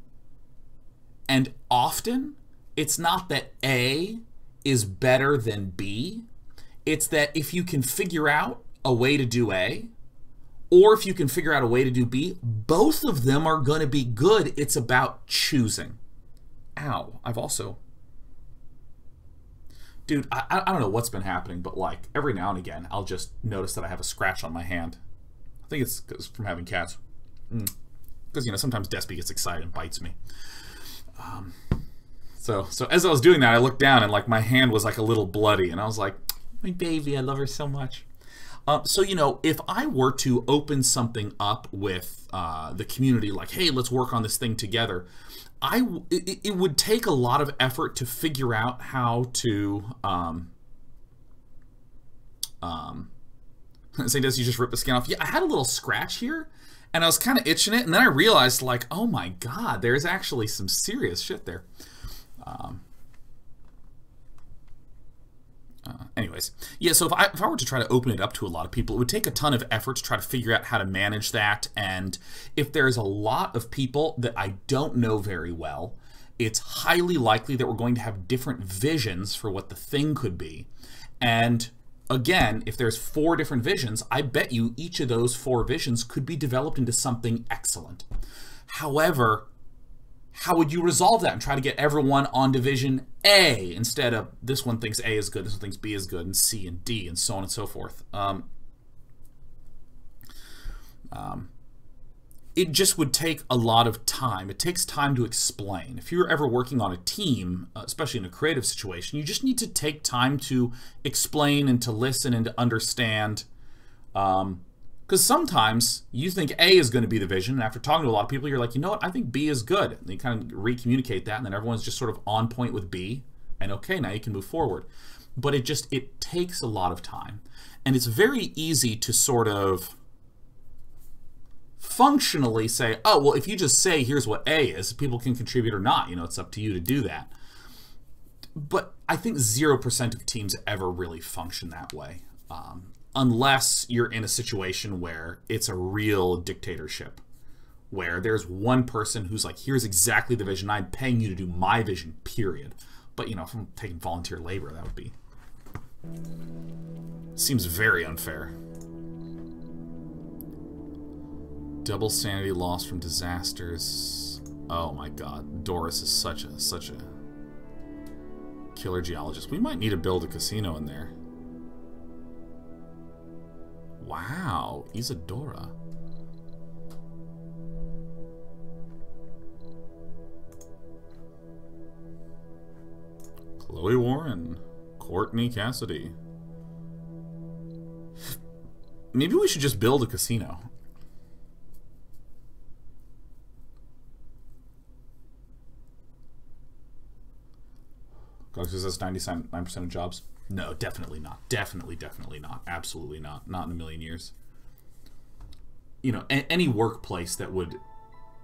And often, it's not that A is better than B. It's that if you can figure out a way to do A, or if you can figure out a way to do B, both of them are going to be good. It's about choosing. Ow, I've also... Dude, I don't know what's been happening, but like every now and again, I'll just notice that I have a scratch on my hand. I think it's from having cats. Because, you know, sometimes Despy gets excited and bites me. So as I was doing that, I looked down and like my hand was like a little bloody, and I was like, my baby, I love her so much. So, you know, if I were to open something up with the community, like, hey, let's work on this thing together, it would take a lot of effort to figure out how to say, does you just rip the skin off? Yeah, I had a little scratch here and I was kind of itching it, and then I realized, like, oh my God, there's actually some serious shit there. Anyways, yeah, so if I were to try to open it up to a lot of people, it would take a ton of effort to try to figure out how to manage that. And if there's a lot of people that I don't know very well, it's highly likely that we're going to have different visions for what the thing could be. And again, if there's 4 different visions, I bet you each of those 4 visions could be developed into something excellent. However, how would you resolve that and try to get everyone on division A instead of this one thinks A is good, this one thinks B is good, and C and D, and so on and so forth? It just would take a lot of time. It takes time to explain. If you're ever working on a team, especially in a creative situation, you just need to take time to explain and to listen and to understand. Because sometimes you think A is going to be the vision, and after talking to a lot of people, you're like, you know what, I think B is good. And you kind of re-communicate that, and then everyone's just sort of on point with B, and okay, now you can move forward. But it takes a lot of time. And it's very easy to sort of functionally say, oh, well, if you just say here's what A is, people can contribute or not. You know, it's up to you to do that. But I think 0% of teams ever really function that way. Unless you're in a situation where it's a real dictatorship, where there's one person who's like, here's exactly the vision, I'm paying you to do my vision, period. But, you know, if I'm taking volunteer labor, that would be... seems very unfair. Double sanity loss from disasters. Oh my god, Doris is such a killer geologist. We might need to build a casino in there. Wow, Isadora. Chloe Warren. Courtney Cassidy. Maybe we should just build a casino. Because that's 99% of jobs. No, definitely not. Definitely not. Absolutely not. Not in a million years. You know, any workplace that would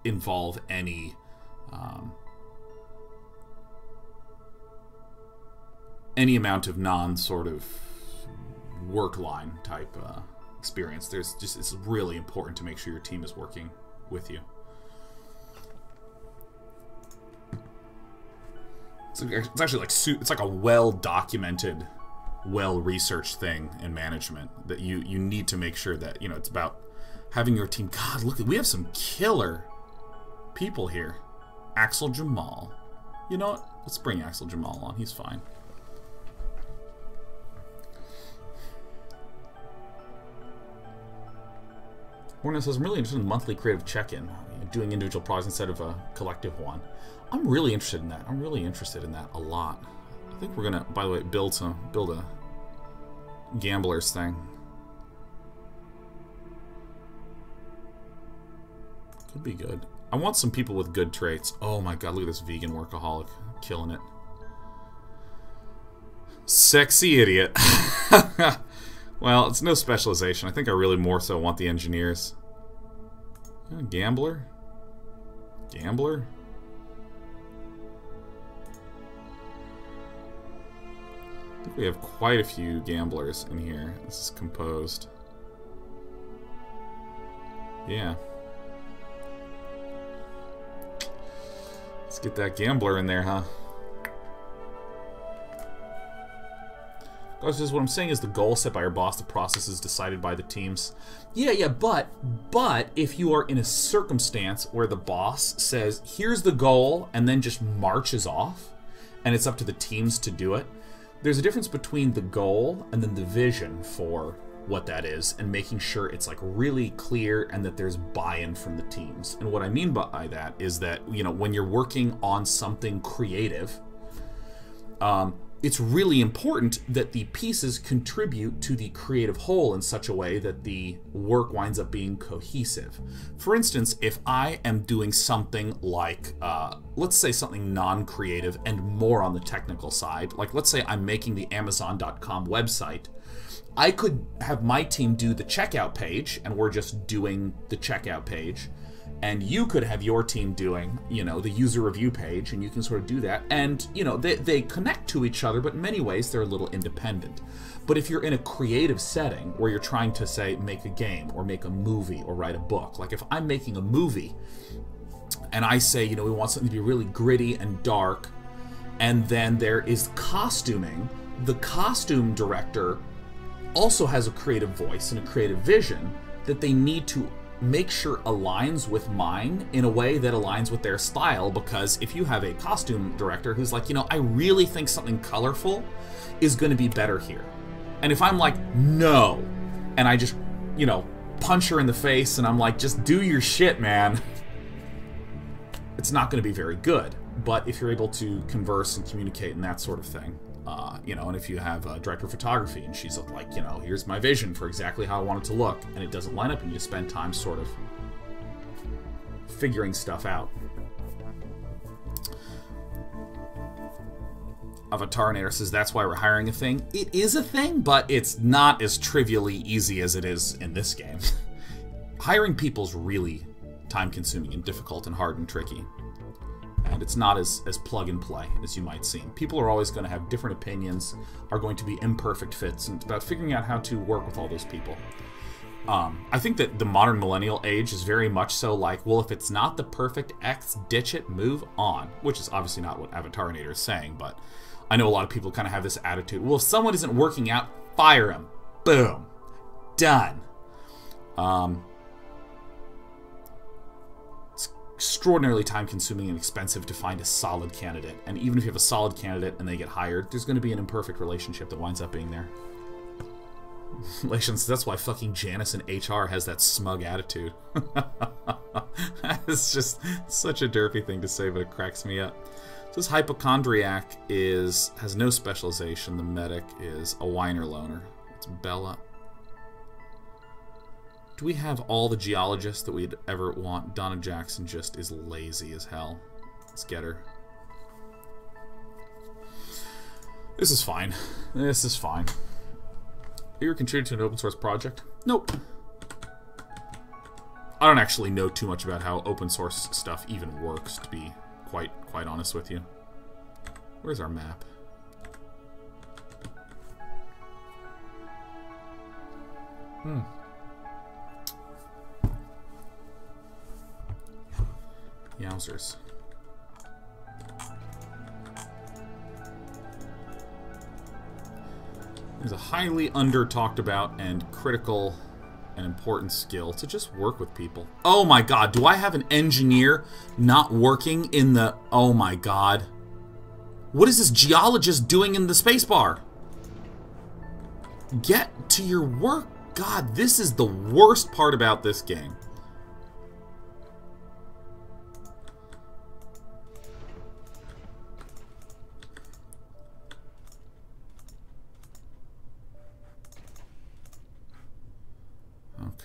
involve any amount of non-sort of work line type experience. It's really important to make sure your team is working with you. It's actually like it's like a well-documented, well-researched thing in management that you need to make sure that, you know, it's about having your team. God, look, we have some killer people here. Axel Jamal. You know what? Let's bring Axel Jamal on. He's fine. Warner says, I'm really interested in monthly creative check-in, doing individual projects instead of a collective one. I'm really interested in that. I'm really interested in that a lot. I think we're gonna, by the way, build a gamblers thing. Could be good. I want some people with good traits. Oh my god, look at this vegan workaholic. Killing it. Sexy idiot. Well, it's no specialization. I think I really more so want the engineers. Gambler? Gambler? I think we have quite a few gamblers in here. This is composed. Yeah. Let's get that gambler in there, huh? Guys, what I'm saying is the goal set by our boss, the process is decided by the teams. Yeah, but if you are in a circumstance where the boss says, here's the goal, and then just marches off, and it's up to the teams to do it, there's a difference between the goal and then the vision for what that is, and making sure it's like really clear and that there's buy-in from the teams. And what I mean by that is that, you know, when you're working on something creative, it's really important that the pieces contribute to the creative whole in such a way that the work winds up being cohesive. For instance, if I am doing something like, let's say something non-creative and more on the technical side, like let's say I'm making the Amazon.com website, I could have my team do the checkout page, and we're just doing the checkout page. And you could have your team doing, you know, the user review page, and you can sort of do that. And, you know, they connect to each other, but in many ways they're a little independent. But if you're in a creative setting where you're trying to, say, make a game or make a movie or write a book, like if I'm making a movie, and I say, you know, we want something to be really gritty and dark, and then there is costuming. The costume director also has a creative voice and a creative vision that they need to make sure aligns with mine in a way that aligns with their style, because if you have a costume director who's like, you know, I really think something colorful is going to be better here. And if I'm like, no, and I just, you know, punch her in the face and I'm like, just do your shit, man, it's not going to be very good. But if you're able to converse and communicate and that sort of thing, you know, and if you have a director of photography and she's like, you know, here's my vision for exactly how I want it to look, and it doesn't line up, and you spend time sort of figuring stuff out. Avatarinator says that's why we're hiring a thing. It is a thing, but it's not as trivially easy as it is in this game. Hiring people's really time-consuming and difficult and hard and tricky. And it's not as plug and play as you might seem. People are always going to have different opinions, are going to be imperfect fits, and it's about figuring out how to work with all those people. I think that the modern millennial age is very much so like, well, if it's not the perfect X, ditch it, move on. Which is obviously not what Avatarinator is saying, but I know a lot of people kind of have this attitude. Well, if someone isn't working out, fire him. Boom. Done. It's extraordinarily time-consuming and expensive to find a solid candidate. And even if you have a solid candidate and they get hired, there's going to be an imperfect relationship that winds up being there. That's why fucking Janice in HR has that smug attitude. It's just such a derpy thing to say, but it cracks me up. This hypochondriac has no specialization. The medic is a whiner loner. It's Bella. Do we have all the geologists that we'd ever want? Donna Jackson just is lazy as hell. Let's get her. This is fine. This is fine. Are you contributing to an open source project? Nope. I don't actually know too much about how open source stuff even works, to be quite honest with you. Where's our map? Yowzers. There's a highly under-talked about and critical and important skill to just work with people. Oh my god, do I have an engineer not working in the... Oh my god. What is this geologist doing in the spacebar? Get to your work. God, this is the worst part about this game.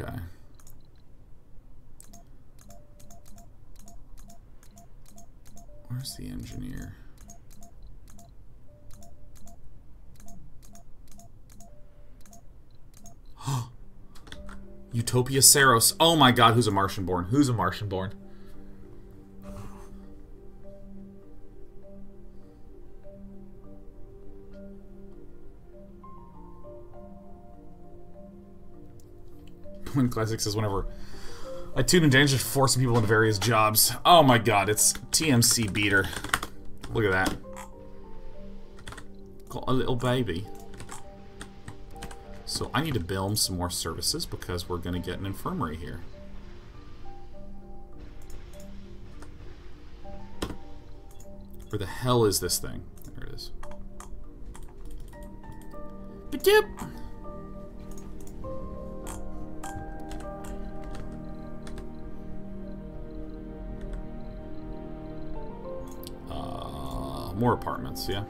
Okay. Where's the engineer? Utopia Saros. Oh my god, who's a Martian-born? Who's a Martian-born? When Classic says whenever I tune in danger, forcing people into various jobs. Oh my god, it's TMC Beater. Look at that. Got a little baby. So I need to build some more services because we're going to get an infirmary here. Where the hell is this thing? There it is. Ba-doop! More apartments, yeah.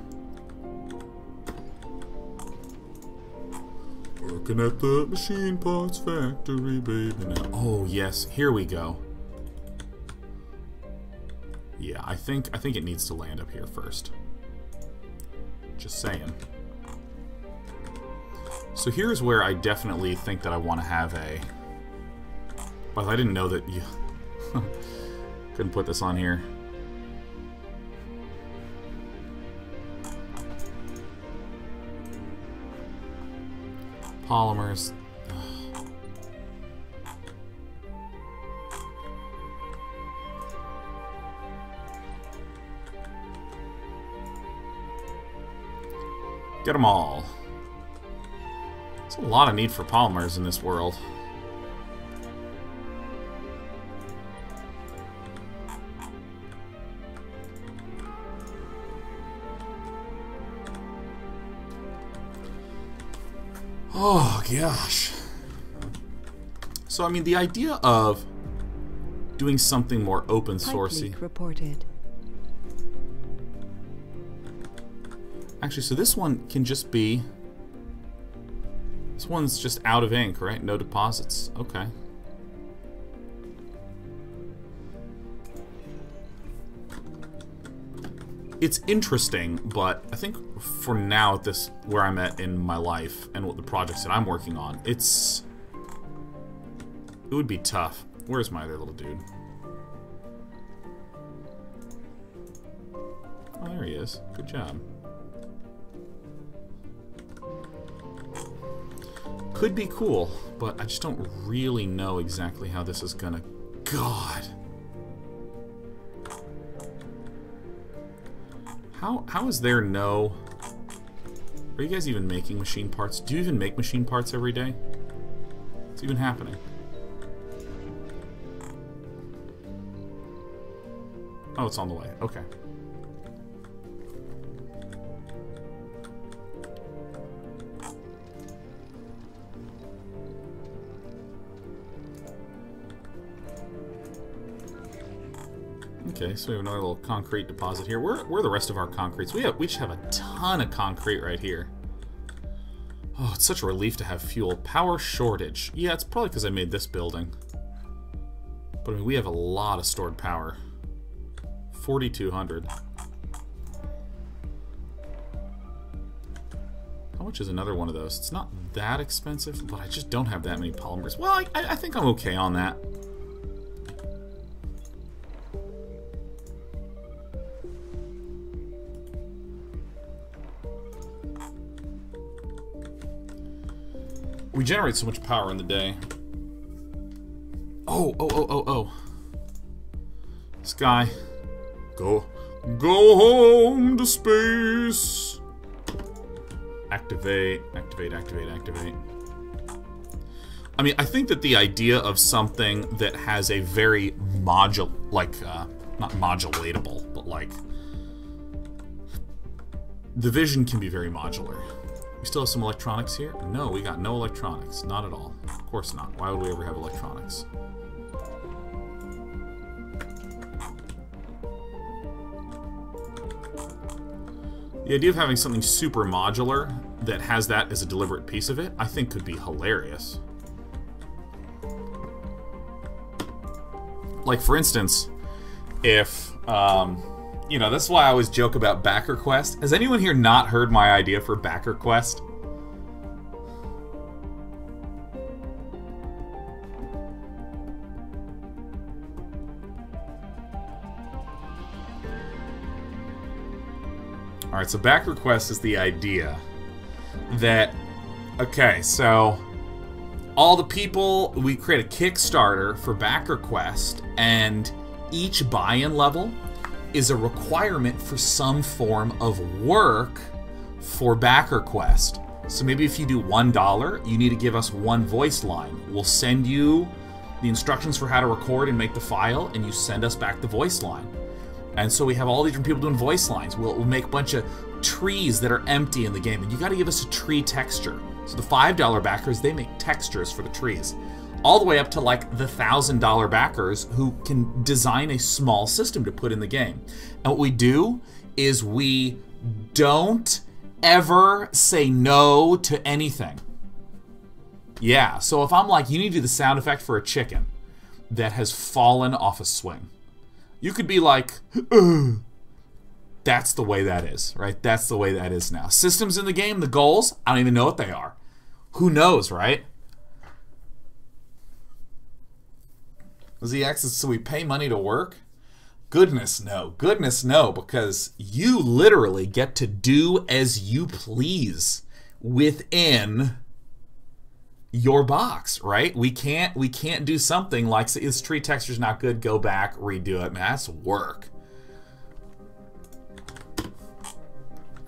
Working at the machine parts factory, baby. Now. Oh yes, here we go. Yeah, I think it needs to land up here first. Just saying. So here's where I definitely think that I want to have a. But I didn't know that you couldn't put this on here. Polymers. Get them all. There's a lot of need for polymers in this world. Oh, gosh. So, I mean, the idea of doing something more open sourcey. Reported. Actually, so this one can just be... This one's just out of ink, right? No deposits. Okay. It's interesting, but I think for now, at this where I'm at in my life and what the projects that I'm working on, it would be tough. Where's my other little dude? Oh, there he is. Good job. Could be cool, but I just don't really know exactly how this is gonna... God! How is there no... Are you guys even making machine parts? Do you even make machine parts every day? What's even happening? Oh, it's on the way. Okay. Okay, so we have another little concrete deposit here. Where are the rest of our concretes? We just have a ton of concrete right here. Oh, it's such a relief to have fuel. Power shortage. Yeah, it's probably because I made this building. But I mean, we have a lot of stored power. 4,200. How much is another one of those? It's not that expensive, but I just don't have that many polymers. Well, I think I'm okay on that. We generate so much power in the day. Oh. This guy. Go home to space. Activate. I mean, I think that the idea of something that has a very not modulatable, but like... The vision can be very modular. We still have some electronics here? No, we got no electronics. Not at all. Of course not. Why would we ever have electronics? The idea of having something super modular that has that as a deliberate piece of it, I think could be hilarious. Like, for instance, if, you know, that's why I always joke about Backer Quest. Has anyone here not heard my idea for Backer Quest? Alright, so Backer Quest is the idea that... Okay, so... all the people... We create a Kickstarter for Backer Quest, and each buy-in level is a requirement for some form of work for Backer Quest. So maybe if you do $1, you need to give us one voice line. We'll send you the instructions for how to record and make the file, and you send us back the voice line. And so we have all these different people doing voice lines. We'll make a bunch of trees that are empty in the game, and you got to give us a tree texture. So the $5 backers, they make textures for the trees. All the way up to like the $1,000 backers who can design a small system to put in the game. And what we do is we don't ever say no to anything. Yeah, so if I'm like, you need to do the sound effect for a chicken that has fallen off a swing, you could be like, ugh. That's the way that is, right? That's the way that is now. Systems in the game, the goals, I don't even know what they are. Who knows, right? ZX is so we pay money to work? Goodness no, because you literally get to do as you please within your box, right? We can't do something like, this tree texture's not good, go back, redo it. Man, that's work.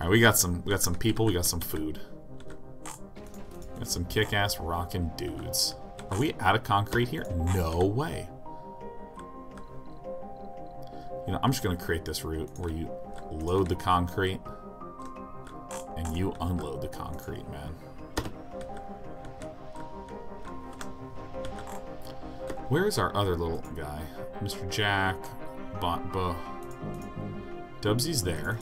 Alright, we got some people, we got some food. Got some kick-ass rockin' dudes. Are we out of concrete here? No way. You know, I'm just gonna create this route where you load the concrete and you unload the concrete, man. Where's our other little guy? Mr. Jack, Dubsy's there.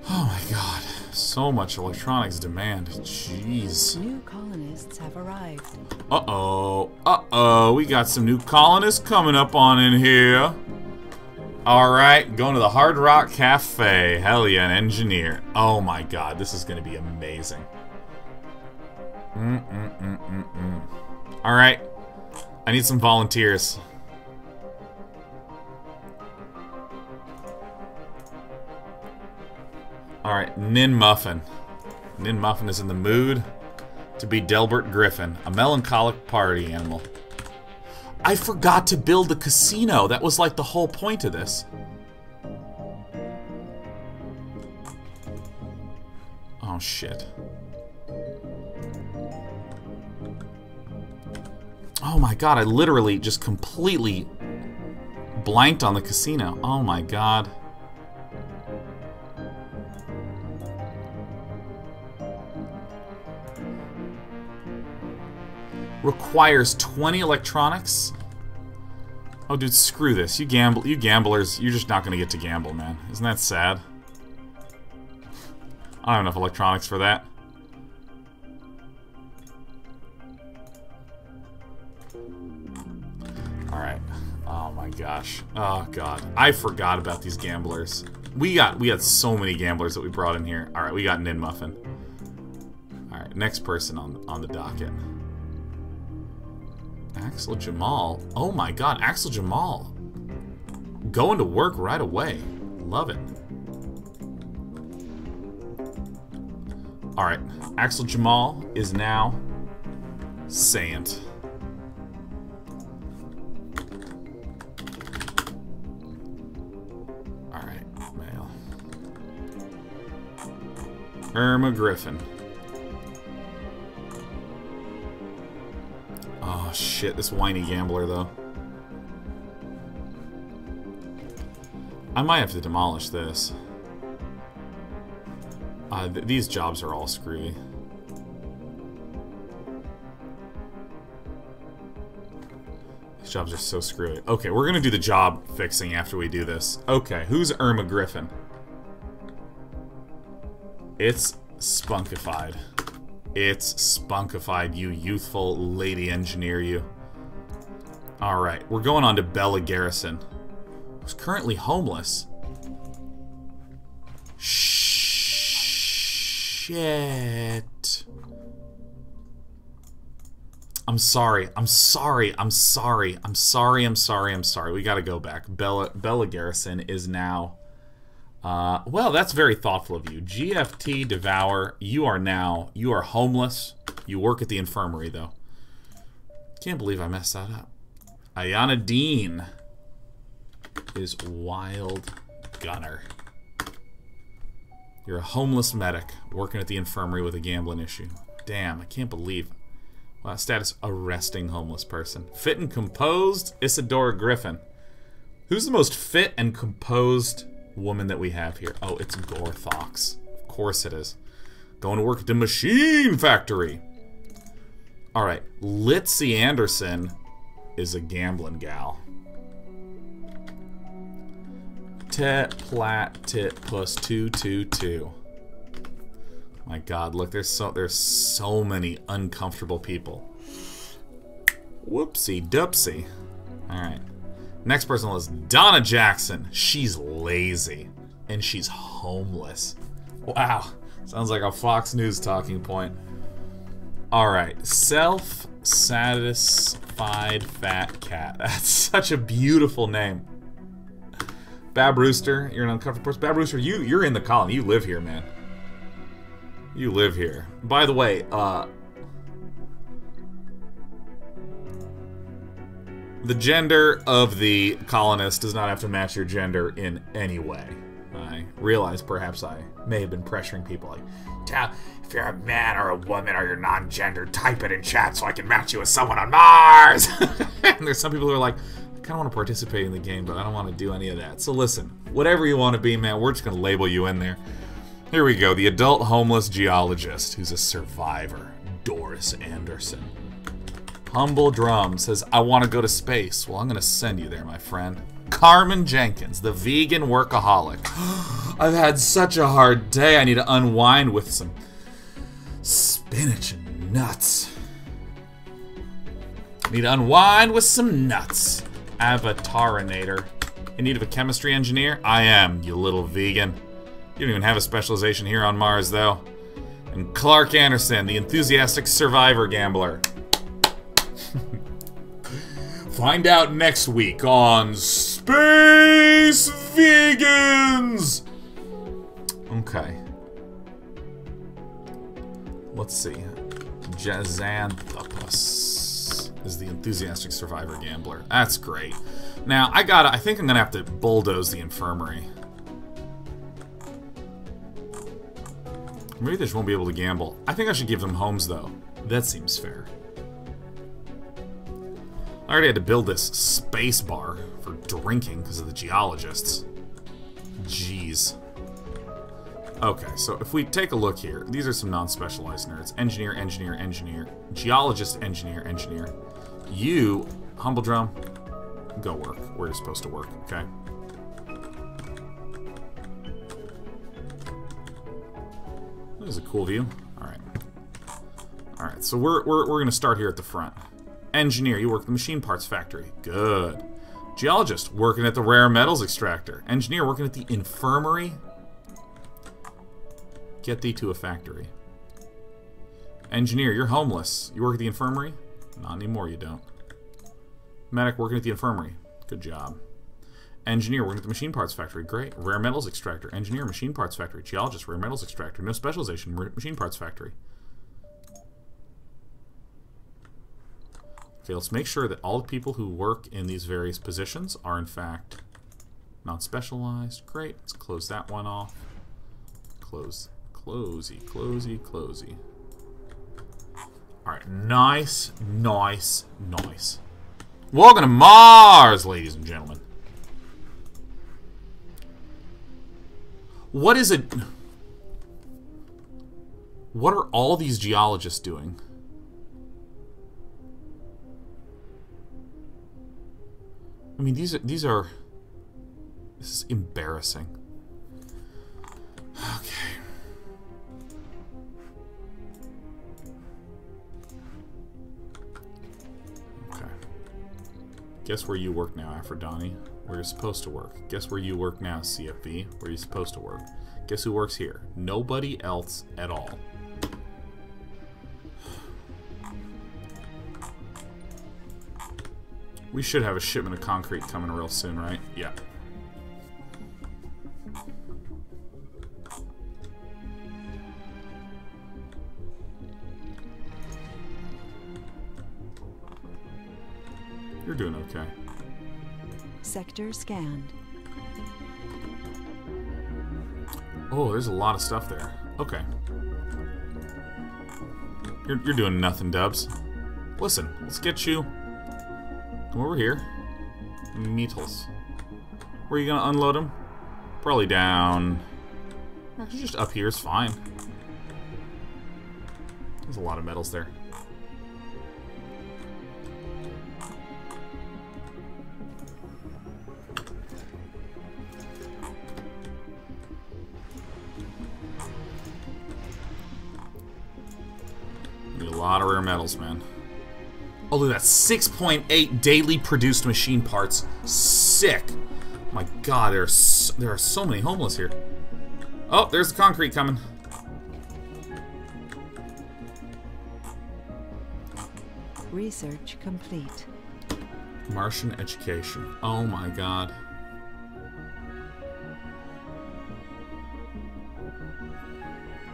Oh my god. So much electronics demand. Jeez. New colonists have arrived. Uh-oh. Uh-oh. We got some new colonists coming up on in here. Alright, going to the Hard Rock Cafe. Hell yeah, an engineer. Oh my god, this is going to be amazing. Alright. I need some volunteers. Alright, Nin Muffin. Nin Muffin is in the mood to be Delbert Griffin, a melancholic party animal. I forgot to build the casino. That was like the whole point of this. Oh, shit. Oh my god, I literally just completely blanked on the casino. Oh my god. Requires 20 electronics? Oh, dude, screw this. You gamblers, you're just not gonna get to gamble, man. Isn't that sad? I don't have enough electronics for that. Alright. Oh my gosh. Oh god. I forgot about these gamblers. We had so many gamblers that we brought in here. Alright, we got Nin Muffin. Alright, next person on the docket. Axel Jamal. Oh my god, Axel Jamal. Going to work right away. Love it. Alright, Axel Jamal is now Sant. Alright, male. Irma Griffin. Oh shit, this whiny gambler though. I might have to demolish this. These jobs are all screwy. These jobs are so screwy. Okay, we're gonna do the job fixing after we do this. Okay, who's Irma Griffin? It's spunkified. It's spunkified, you youthful lady engineer, you. Alright, we're going on to Bella Garrison, who's currently homeless. Shit. I'm sorry. We gotta go back. Bella Garrison is now... well, that's very thoughtful of you. GFT Devour, you are homeless. You work at the infirmary, though. Can't believe I messed that up. Ayana Dean is Wild Gunner. You're a homeless medic working at the infirmary with a gambling issue. Damn, I can't believe. Wow, status arresting homeless person. Fit and composed, Isadora Griffin. Who's the most fit and composed woman that we have here? Oh, it's Gorthox. Of course it is. Going to work at the machine factory. Alright, Litzy Anderson is a gambling gal. Tet plat tit plus 222. My god, look, there's so many uncomfortable people. Whoopsie doopsie. Alright. Next person was Donna Jackson. She's lazy. And she's homeless. Wow. Sounds like a Fox News talking point. Alright. Self-satisfied fat cat. That's such a beautiful name. Bab Rooster, you're an uncomfortable person. Bab Rooster, you're in the colony. You live here, man. You live here. By the way, The gender of the colonist does not have to match your gender in any way. I realize perhaps I may have been pressuring people like, if you're a man or a woman or you're non-gendered, type it in chat so I can match you with someone on Mars! And there's some people who are like, I kind of want to participate in the game, but I don't want to do any of that. So listen, whatever you want to be, man, we're just going to label you in there. Here we go, the adult homeless geologist who's a survivor, Doris Anderson. Humble Drum says, I want to go to space. Well, I'm going to send you there, my friend. Carmen Jenkins, the vegan workaholic. I've had such a hard day. I need to unwind with some spinach and nuts. Need to unwind with some nuts. Avatarinator. In need of a chemistry engineer? I am, you little vegan. You don't even have a specialization here on Mars, though. And Clark Anderson, the enthusiastic survivor gambler. Find out next week on Space Vegans! Okay. Let's see. Jazanthropus is the enthusiastic survivor gambler. That's great. Now, I think I'm gonna have to bulldoze the infirmary. Maybe they just won't be able to gamble. I think I should give them homes, though. That seems fair. I already had to build this space bar for drinking because of the geologists. Jeez. Okay, so if we take a look here, these are some non-specialized nerds. Engineer, engineer, engineer. Geologist, engineer, engineer. You, Humble Drum, go work where you're supposed to work, okay? That is a cool view. Alright. Alright, so we're gonna start here at the front. Engineer, you work at the machine parts factory. Good. Geologist, working at the rare metals extractor. Engineer, working at the infirmary. Get thee to a factory. Engineer, you're homeless. You work at the infirmary? Not anymore, you don't. Medic, working at the infirmary. Good job. Engineer, working at the machine parts factory. Great. Rare metals extractor. Engineer, machine parts factory. Geologist, rare metals extractor. No specialization, machine parts factory. Okay, let's make sure that all the people who work in these various positions are, in fact, non-specialized. Great. Let's close that one off. Close. Closey, closey, closey. Alright, nice, nice, nice. Welcome to Mars, ladies and gentlemen. What is it? What are all these geologists doing? I mean, these are. This is embarrassing. Okay. Okay. Guess where you work now, Aphrodite? Where you're supposed to work. Guess where you work now, CFB? Where you're supposed to work. Guess who works here? Nobody else at all. We should have a shipment of concrete coming real soon, right? Yeah. You're doing okay. Sector scanned. Oh, there's a lot of stuff there. Okay. You're doing nothing, Dubs. Listen, let's get you... Come over here. Metals. Where are you gonna unload them? Probably down... Just up here is fine. There's a lot of metals there. Need a lot of rare metals, man. Oh, look at that. 6.8 daily produced machine parts. Sick. My god, there are so many homeless here. Oh, there's the concrete coming. Research complete. Martian education. Oh my god.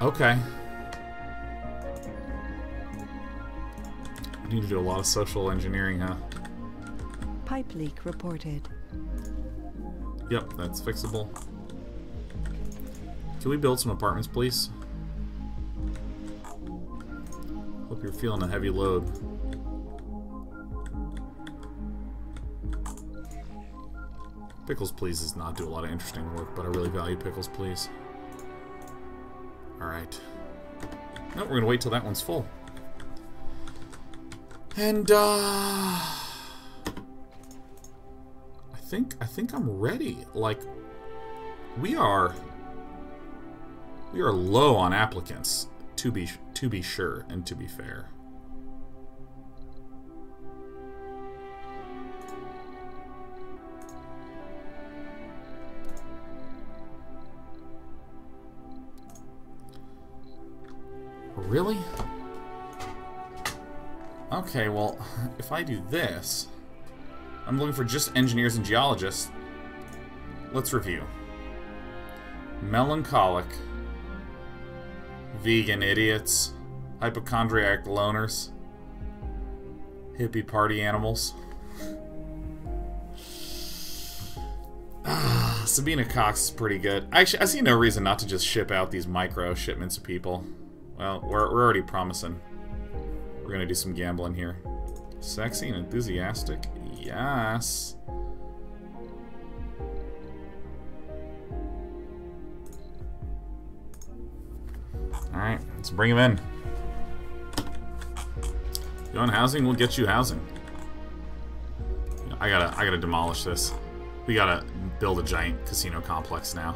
Okay. I need to do a lot of social engineering, huh? Pipe leak reported. Yep, that's fixable. Can we build some apartments, please? Hope you're feeling a heavy load. Pickles, please, does not do a lot of interesting work, but I really value Pickles, please. Alright. No, we're gonna wait till that one's full. And, I think I'm ready. Like, we are low on applicants, to be sure and to be fair. Really? Okay, well, if I do this, I'm looking for just engineers and geologists. Let's review. Melancholic, vegan idiots, hypochondriac loners, hippie party animals. Sabina Cox is pretty good. Actually, I see no reason not to just ship out these micro shipments of people. Well, we're already promising. We're gonna do some gambling here. Sexy and enthusiastic? Yes. Alright, let's bring him in. You want housing? We'll get you housing. I gotta demolish this. We gotta build a giant casino complex now.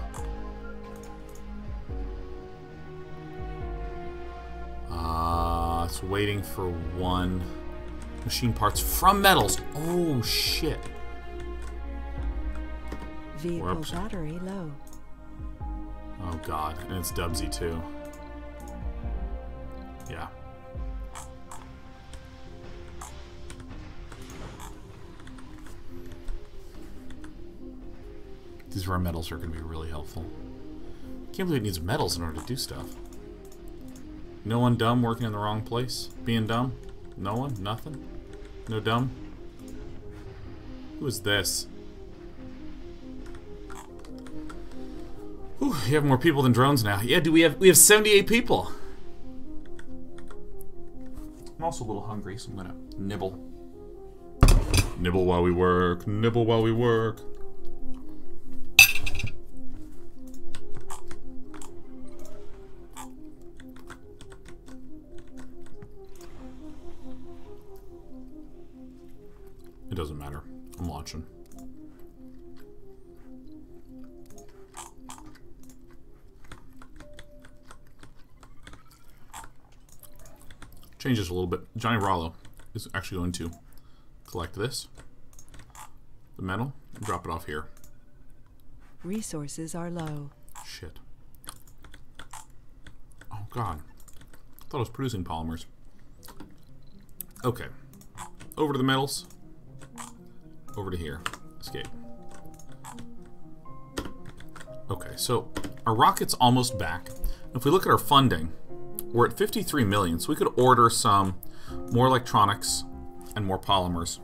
It's waiting for one. Machine parts from metals. Oh shit. Vehicle battery low. Oh god, and it's Dubsy too. Yeah. These rare metals are going to be really helpful. Can't believe it needs metals in order to do stuff. No one dumb working in the wrong place? Being dumb? No one? Nothing? No dumb? Who is this? Ooh, you have more people than drones now. Yeah, we have 78 people. I'm also a little hungry, so I'm gonna nibble. Nibble while we work. Nibble while we work. It doesn't matter. I'm launching. Change this a little bit. Johnny Rollo is actually going to collect this, the metal, and drop it off here. Resources are low. Shit. Oh god. I thought I was producing polymers. Okay. Over to the metals. Over to here. Escape. Okay, so our rocket's almost back. If we look at our funding, we're at 53 million, so we could order some more electronics and more polymers.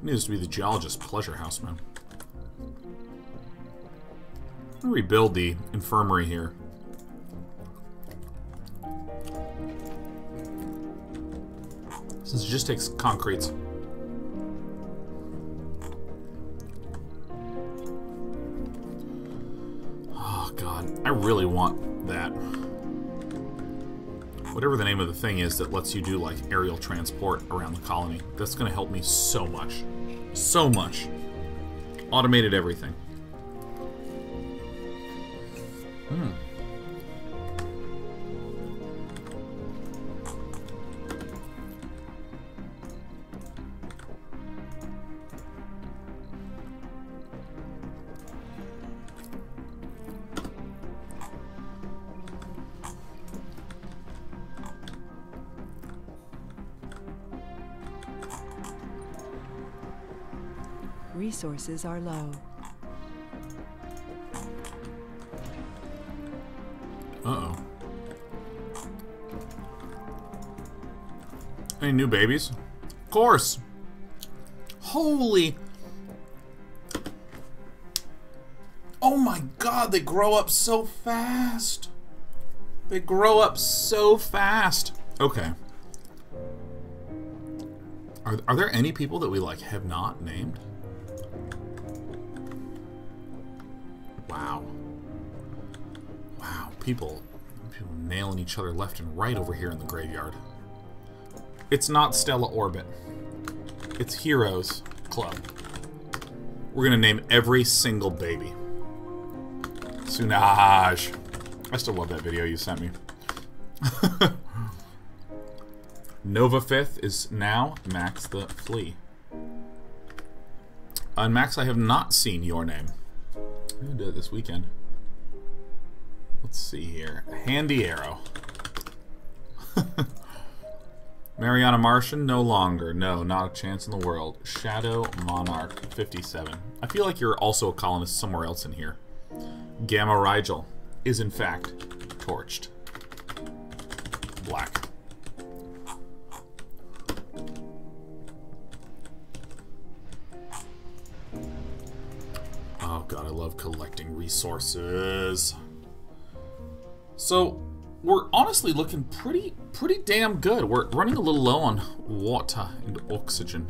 Needs to be the geologist's pleasure house, man. Rebuild the infirmary here. Since it just takes concretes. Oh god, I really want that. Whatever the name of the thing is that lets you do like aerial transport around the colony. That's gonna help me so much. So much. Automated everything. Resources are low. Uh-oh. Any new babies? Of course! Holy... Oh my god, they grow up so fast! They grow up so fast! Okay. Are there any people that we, like, have not named? Wow. Wow, people nailing each other left and right over here in the graveyard. It's not Stella Orbit. It's Heroes Club. We're gonna name every single baby. Sunaj. I still love that video you sent me. Nova 5th is now Max the Flea. And Max, I have not seen your name. I'm gonna do it this weekend. Let's see here. Handy Arrow. Mariana Martian, no longer. No, not a chance in the world. Shadow Monarch, 57. I feel like you're also a colonist somewhere else in here. Gamma Rigel is in fact torched. Black. Oh god, I love collecting resources. So, we're honestly looking pretty damn good. We're running a little low on water and oxygen.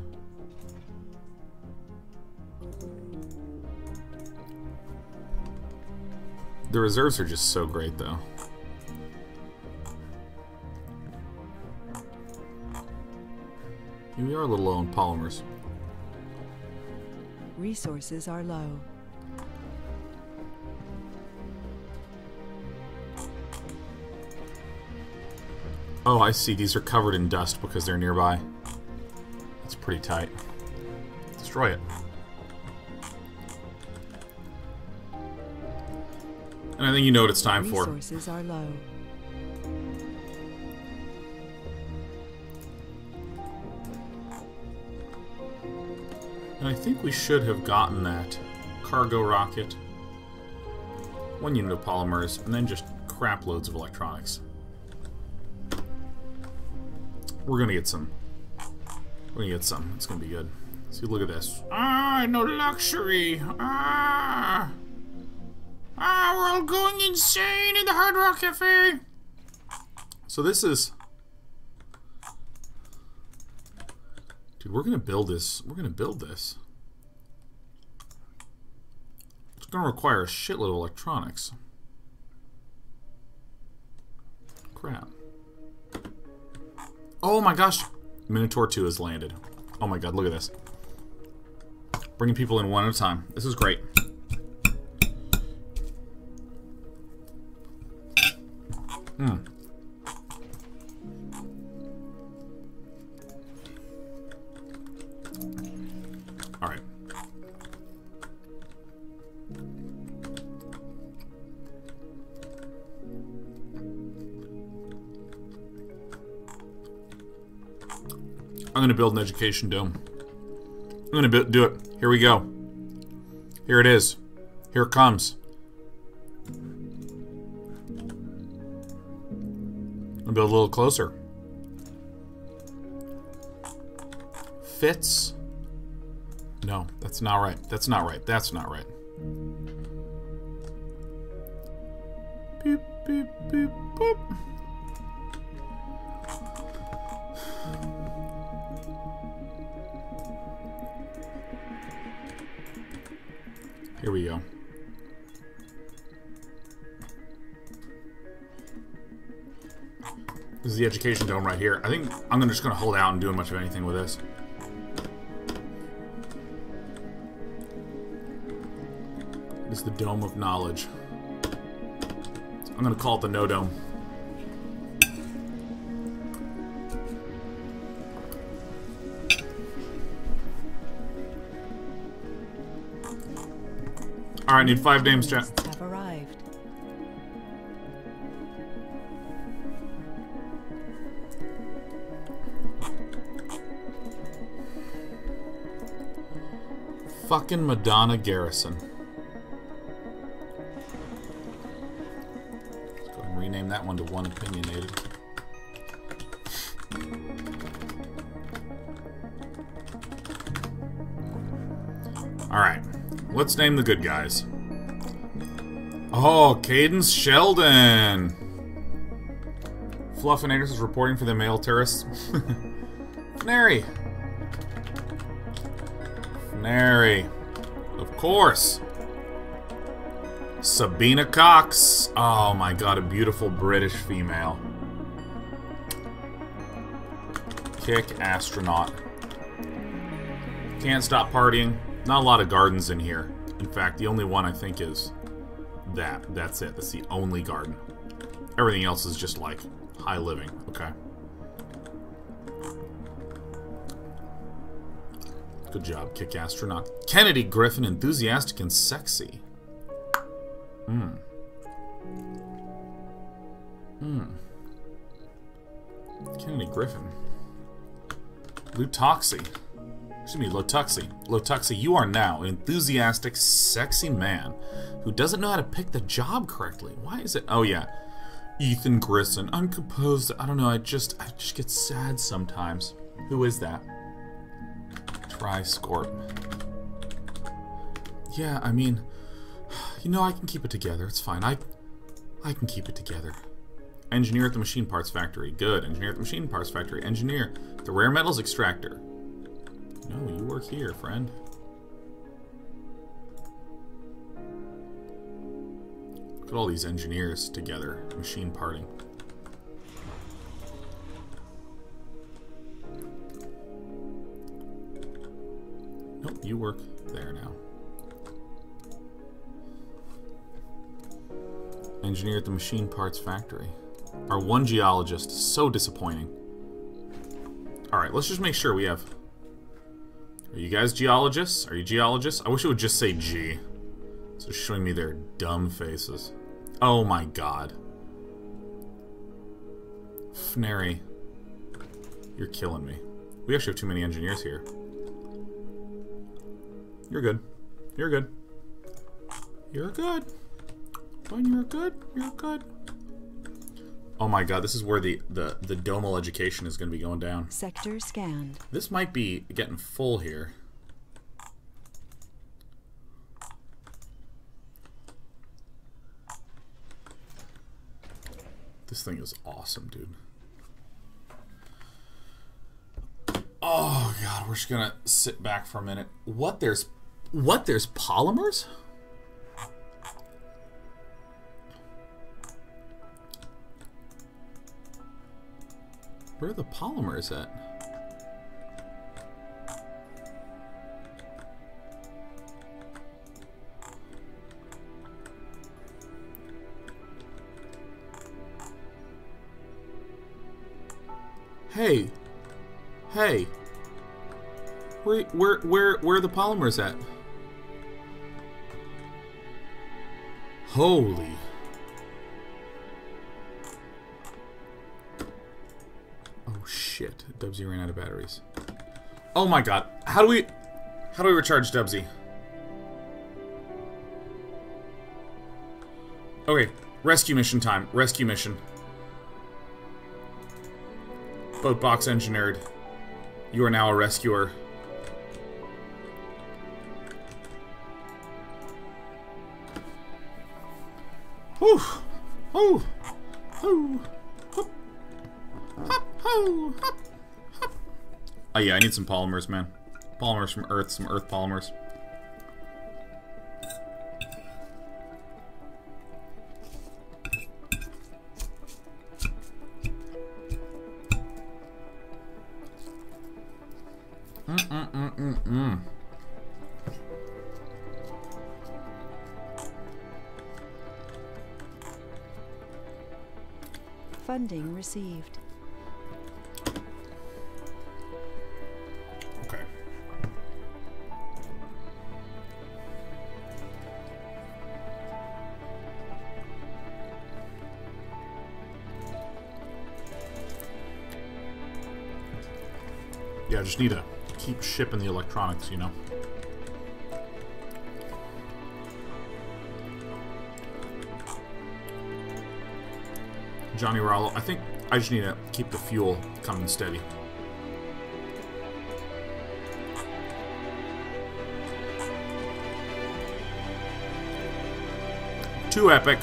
The reserves are just so great, though. We are a little low on polymers. Resources are low. Oh, I see. These are covered in dust because they're nearby. That's pretty tight. Destroy it. And I think you know what it's time for. Resources are low. And I think we should have gotten that cargo rocket, 1 unit of polymers, and then just crap loads of electronics. We're gonna get some. We're gonna get some. It's gonna be good. See, look at this. Ah, no luxury. Ah, we're all going insane in the Hard Rock Cafe. So this is, dude. We're gonna build this. We're gonna build this. It's gonna require a shitload of electronics. Crap. Oh my gosh! Minotaur 2 has landed. Oh my god, look at this. Bringing people in one at a time. This is great. Alright. I'm going to build an education dome. I'm going to do it. Here we go. Here it is. Here it comes. I'll build a little closer. Fits. No, that's not right. That's not right. That's not right. Beep, beep, beep, boop. Here we go. This is the education dome right here. I think I'm just going to hold out and do much of anything with this. This is the Dome of Knowledge. I'm going to call it the No Dome. Alright, I need 5 names, chat. Have arrived. Fucking Madonna Garrison. Let's go ahead and rename that one to One Opinionated. Alright, let's name the good guys. Oh, Cadence Sheldon! Fluffinators is reporting for the male terrorists. Fnary! Fnary. Of course! Sabina Cox! Oh my god, a beautiful British female. Kick astronaut. Can't stop partying. Not a lot of gardens in here. In fact, the only one I think is that. That's it. That's the only garden. Everything else is just like high living. Okay. Good job, kick astronaut. Kennedy Griffin, enthusiastic and sexy. Kennedy Griffin. Lutoxy. Excuse me, Lotuxy. Lotuxy, you are now an enthusiastic, sexy man who doesn't know how to pick the job correctly. Why is it? Oh, yeah. Ethan Grissom. I'm composed. I don't know. I just get sad sometimes. Who is that? Triscorp. Yeah, I mean, you know, I can keep it together. It's fine. I can keep it together. Engineer at the machine parts factory. Good. Engineer at the machine parts factory. Engineer at the rare metals extractor. No, you work here, friend. Look at all these engineers together, machine parting. Nope, you work there now. Engineer at the machine parts factory. Our one geologist, so disappointing. Alright, let's just make sure we have... Are you guys geologists? Are you geologists? I wish it would just say G. So showing me their dumb faces. Oh my god. Fnary. You're killing me. We actually have too many engineers here. You're good. You're good. You're good. When you're good, you're good. Oh my god, this is where the domal education is going to be going down. Sector scanned. This might be getting full here. This thing is awesome, dude. Oh god, we're just gonna sit back for a minute. What? There's polymers? Where are the polymers at? Hey. Hey. Where are the polymers at? Holy. Oh shit. Dubsy ran out of batteries. Oh my god. How do we recharge Dubsy? Okay, rescue mission time. Rescue mission. Boat box engineered. You are now a rescuer. Whew. Oh. Oh. Hop. Hop. Oh. Hop. Hop. Oh yeah, I need some polymers, man. Polymers from Earth, some Earth polymers. Funding received. Okay. Yeah, I just need to keep shipping the electronics, you know. Johnny Rollo. I think I just need to keep the fuel coming steady. Too epic.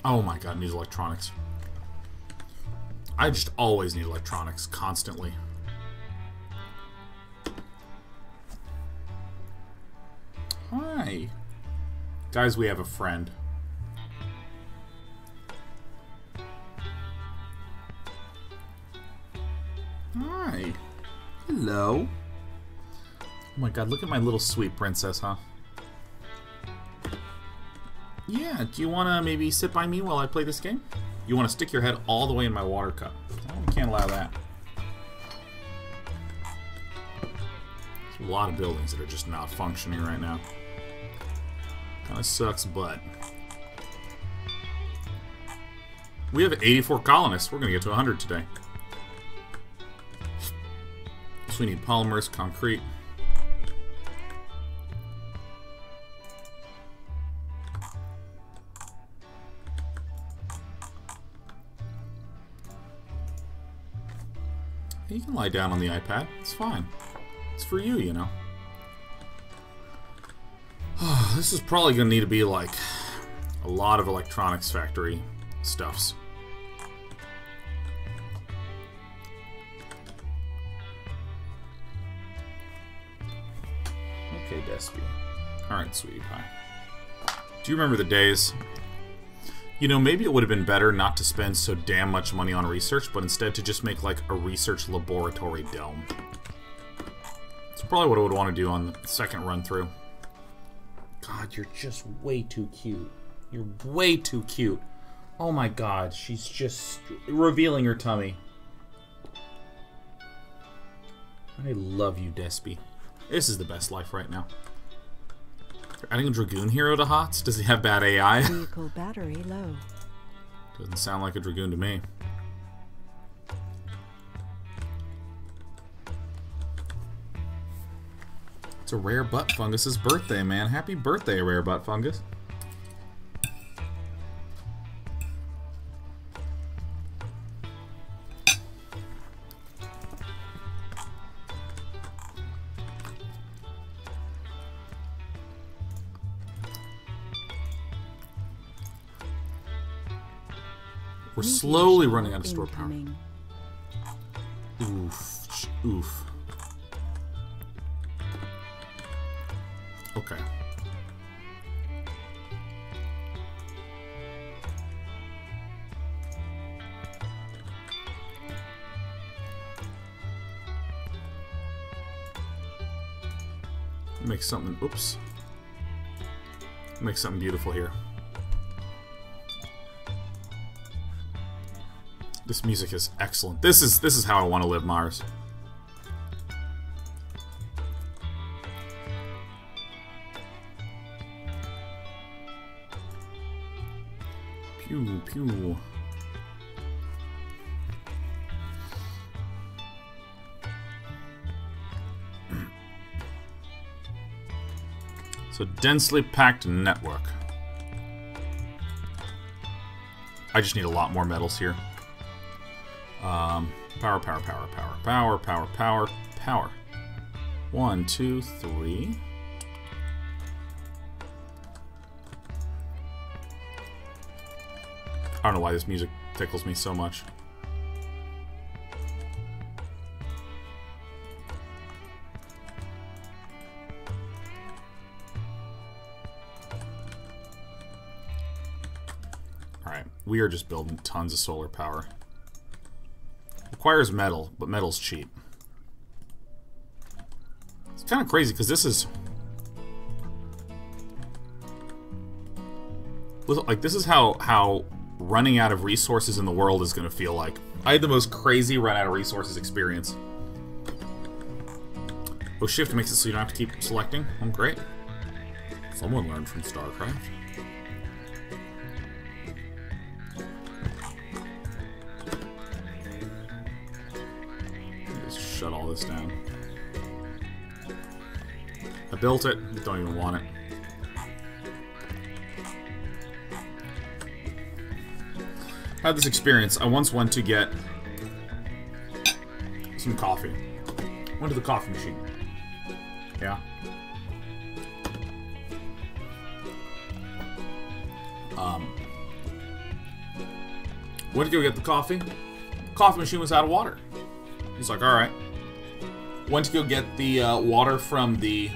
Oh my god, needs electronics. I just always need electronics, constantly. Hi. Guys, we have a friend. Hi. Hello. Oh my god, look at my little sweet princess, huh? Yeah, do you want to maybe sit by me while I play this game? You want to stick your head all the way in my water cup. Oh, we can't allow that. There's a lot of buildings that are just not functioning right now. Kind of sucks, but... we have 84 colonists. We're going to get to 100 today. So we need polymers, concrete. You can lie down on the iPad. It's fine. It's for you, you know. This is probably going to need to be like a lot of electronics factory stuffs. Okay, Despy. Alright, sweetie pie. Do you remember the days? You know, maybe it would have been better not to spend so damn much money on research, but instead to just make, like, a research laboratory dome. That's probably what I would want to do on the second run-through. God, you're just way too cute. You're way too cute. Oh my god, she's just revealing her tummy. I love you, Despy. This is the best life right now. They're adding a Dragoon hero to HOTS? Does he have bad AI? Vehicle battery low. Doesn't sound like a Dragoon to me. It's a rare butt fungus's birthday, man. Happy birthday, rare butt fungus. We're slowly running out of store power. Oof. Oof. Okay. Make something, oops. Make something beautiful here. This music is excellent. This is how I want to live, Mars. Pew pew. So densely packed network. I just need a lot more metals here. Power, power, power, power, power, power, power, power. 1, 2, 3. I don't know why this music tickles me so much. Alright, we are just building tons of solar power. Requires metal, but metal's cheap. It's kind of crazy because this is... like, this is how running out of resources in the world is going to feel like. I had the most crazy run out of resources experience. Oh, shift makes it so you don't have to keep selecting. Oh, great. Someone learned from StarCraft. Shut all this down. I built it. Don't even want it. I had this experience. I once went to get some coffee. Went to the coffee machine. Yeah. Went to go get the coffee. Coffee machine was out of water. He's like, alright. Went to go get the water from the,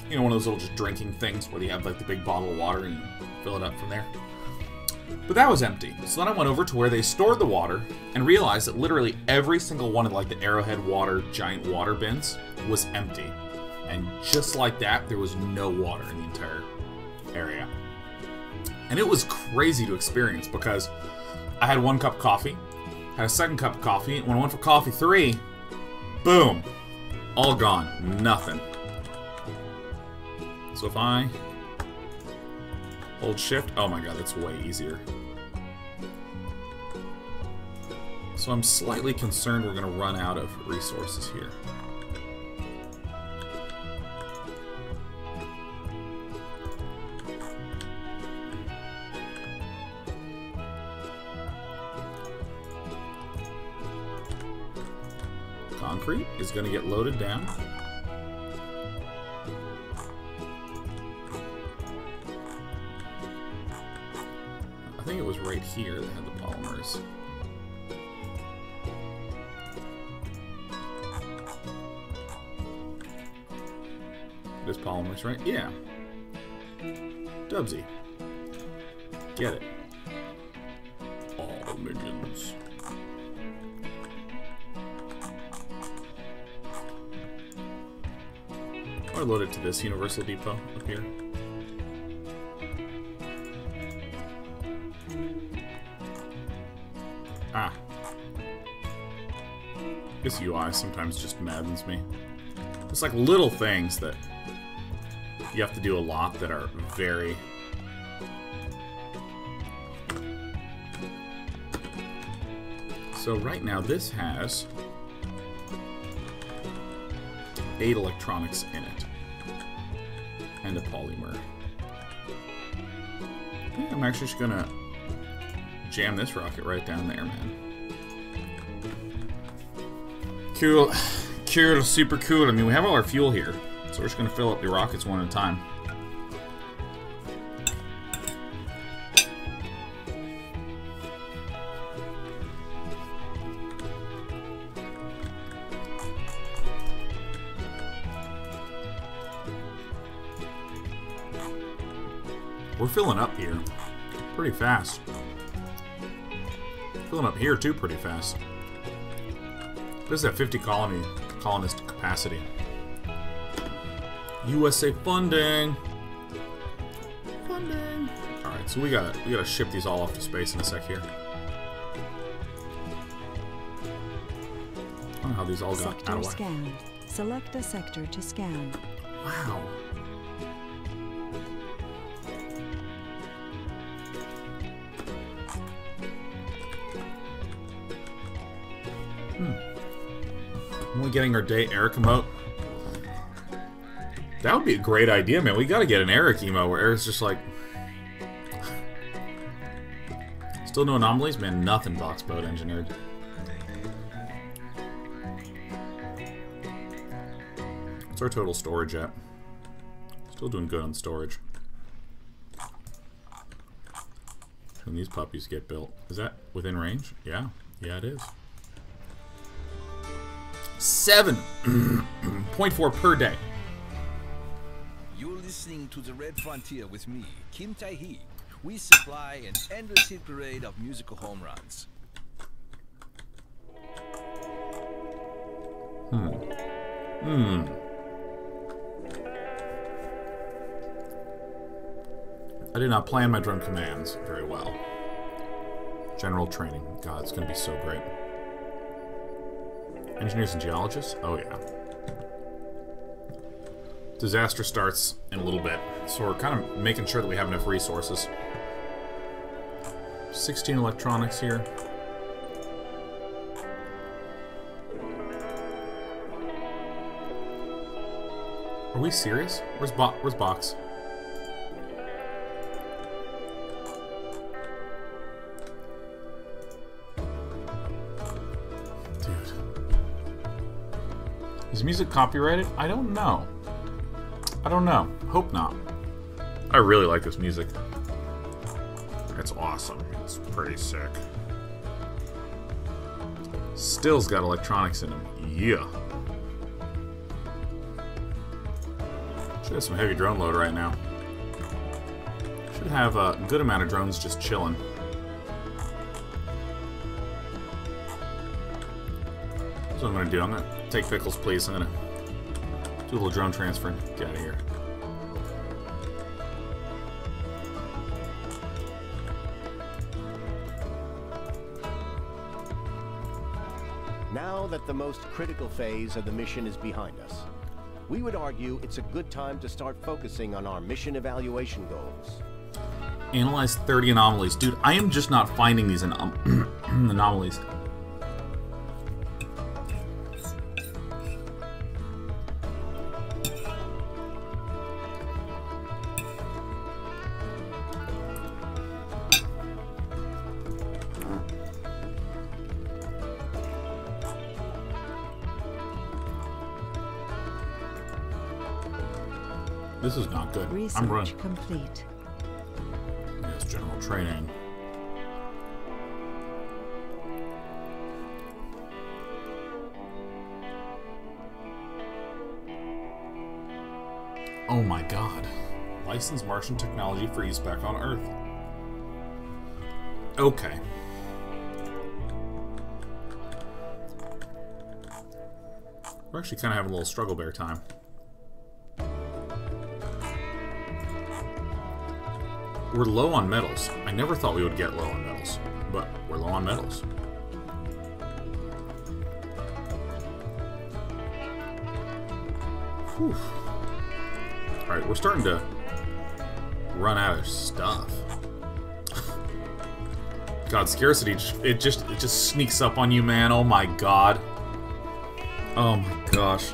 you know, one of those little just drinking things where you have like the big bottle of water and you fill it up from there. But that was empty. So then I went over to where they stored the water and realized that literally every single one of like the Arrowhead water, giant water bins was empty. And just like that, there was no water in the entire area. And it was crazy to experience because I had 1 cup of coffee, had a 2nd cup of coffee, and when I went for coffee 3, boom, all gone, nothing. So if I hold shift, oh my god, that's way easier. So I'm slightly concerned we're gonna run out of resources here. Concrete is going to get loaded down. I think it was right here that had the polymers. It is polymers, right? Yeah. Dubsy. Get it. All minions. Or load it to this Universal Depot up here. Ah. This UI sometimes just maddens me. It's like little things that you have to do a lot that are very... So right now this has 8 electronics in it. And a polymer. I think I'm actually just gonna jam this rocket right down there, man. Cool. Cool, super cool. I mean, we have all our fuel here, so we're just gonna fill up the rockets one at a time. We're filling up here pretty fast. Filling up here too pretty fast. This is at 50 colonist capacity. USA funding. Funding. All right, so we gotta ship these all off to space in a sec here. I don't know how these all got Sector out of whack. scanned. Select a sector to scan. Wow. We're getting our day Eric emote. That would be a great idea, man. We gotta get an Eric emo where Eric's just like... Still no anomalies? Man, nothing Boxboat engineered. What's our total storage at? Still doing good on storage. When these puppies get built. Is that within range? Yeah. Yeah, it is. 7.4 per day. You're listening to The Red Frontier with me, Kim Tae-hee. We supply an endless hit parade of musical home runs. I did not plan my drone commands very well. General training. God, it's going to be so great. Engineers and geologists? Oh, yeah. Disaster starts in a little bit, so we're kind of making sure that we have enough resources. 16 electronics here. Are we serious? Where's Box? Dude. Is music copyrighted? I don't know. I don't know. Hope not. I really like this music. It's awesome. It's pretty sick. Still's got electronics in him. Yeah. Should have some heavy drone load right now. Should have a good amount of drones just chilling. That's what I'm gonna do. I'm gonna take Pickles, please. I'm gonna do a little drone transfer and get out of here. Now that the most critical phase of the mission is behind us, we would argue it's a good time to start focusing on our mission evaluation goals. Analyze 30 anomalies. Dude, I am just not finding these anomalies. This is not good. I'm running. Research complete. Yes, general training. Oh my god. Licensed Martian technology for use back on Earth. Okay. We're actually kind of having a little struggle bear time. We're low on metals. I never thought we would get low on metals, but we're low on metals. Whew. Alright, we're starting to run out of stuff. God, scarcity, it just sneaks up on you, man. Oh my god. Oh my gosh.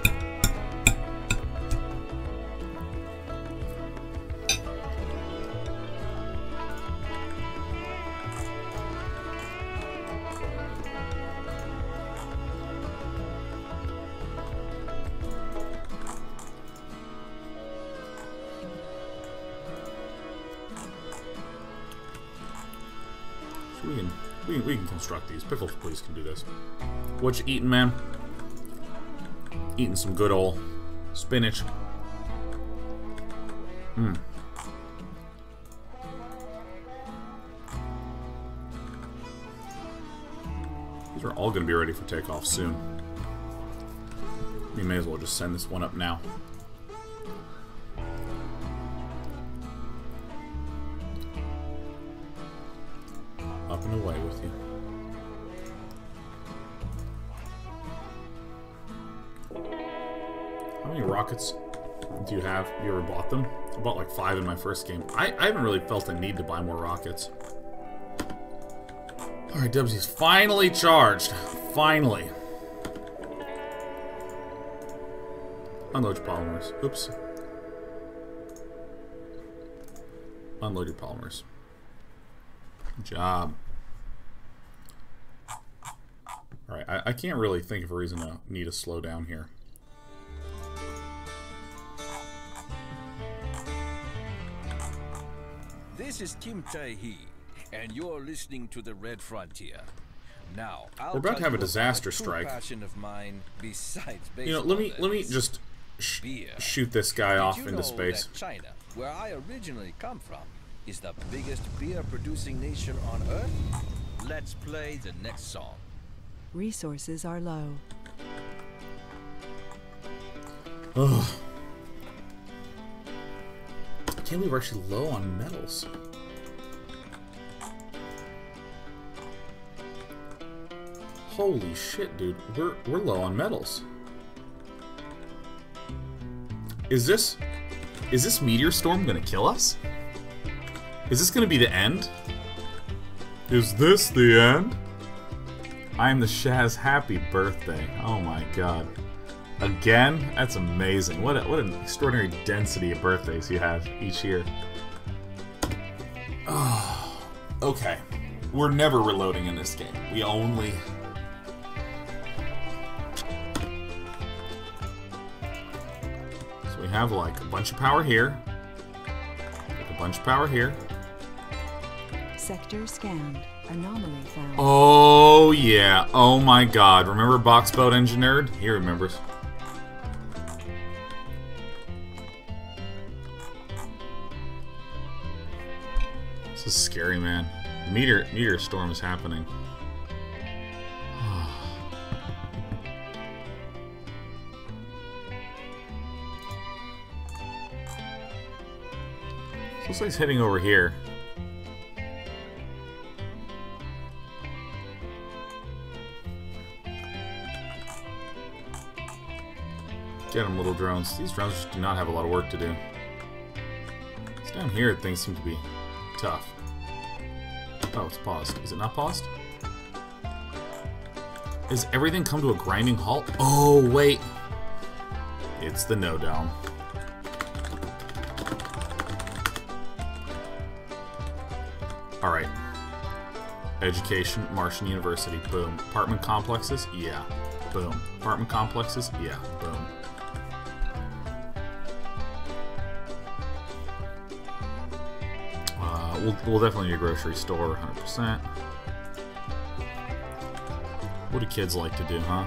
We can construct these. Pickles, please, can do this. What you eating, man? Eating some good old spinach. Hmm. These are all going to be ready for takeoff soon. We may as well just send this one up now. Up and away with you. How many rockets do you have? You ever bought them? I bought like 5 in my first game. I haven't really felt a need to buy more rockets. Alright, Dubsy's finally charged. Finally. Unload your polymers. Oops. Unload your polymers. Good job. Alright, I can't really think of a reason to need to slow down here. This is Kim Tae-hee, and you're listening to the Red Frontier. Now, we're about to have a disaster strike. Passion of mine besides you know, let me just shoot this guy off into space. That China, where I originally come from, is the biggest beer-producing nation on Earth? Let's play the next song. Resources are low. Ugh. I can't believe we're actually low on metals. Holy shit, dude. We're low on metals. Is this meteor storm gonna kill us? Is this gonna be the end? Is this the end? I am the Shaz happy birthday. Oh my god. Again? That's amazing. What an extraordinary density of birthdays you have each year. Oh, okay. We're never reloading in this game. We only... So we have, like, a bunch of power here. Like a bunch of power here. Sector scanned. Anomaly found. Oh, yeah. Oh, my God. Remember Box Boat Engine Nerd? He remembers. This is scary, man. Meteor storm is happening. So looks like it's heading over here. Get them, little drones. These drones just do not have a lot of work to do. It's down here things seem to be tough. Oh, it's paused. Is it not paused? Has everything come to a grinding halt? Oh, wait. It's the no dome. Alright. Education, Martian University. Boom. Apartment complexes? Yeah. Boom. Apartment complexes? Yeah. Boom. We'll definitely need a grocery store, 100%. What do kids like to do, huh?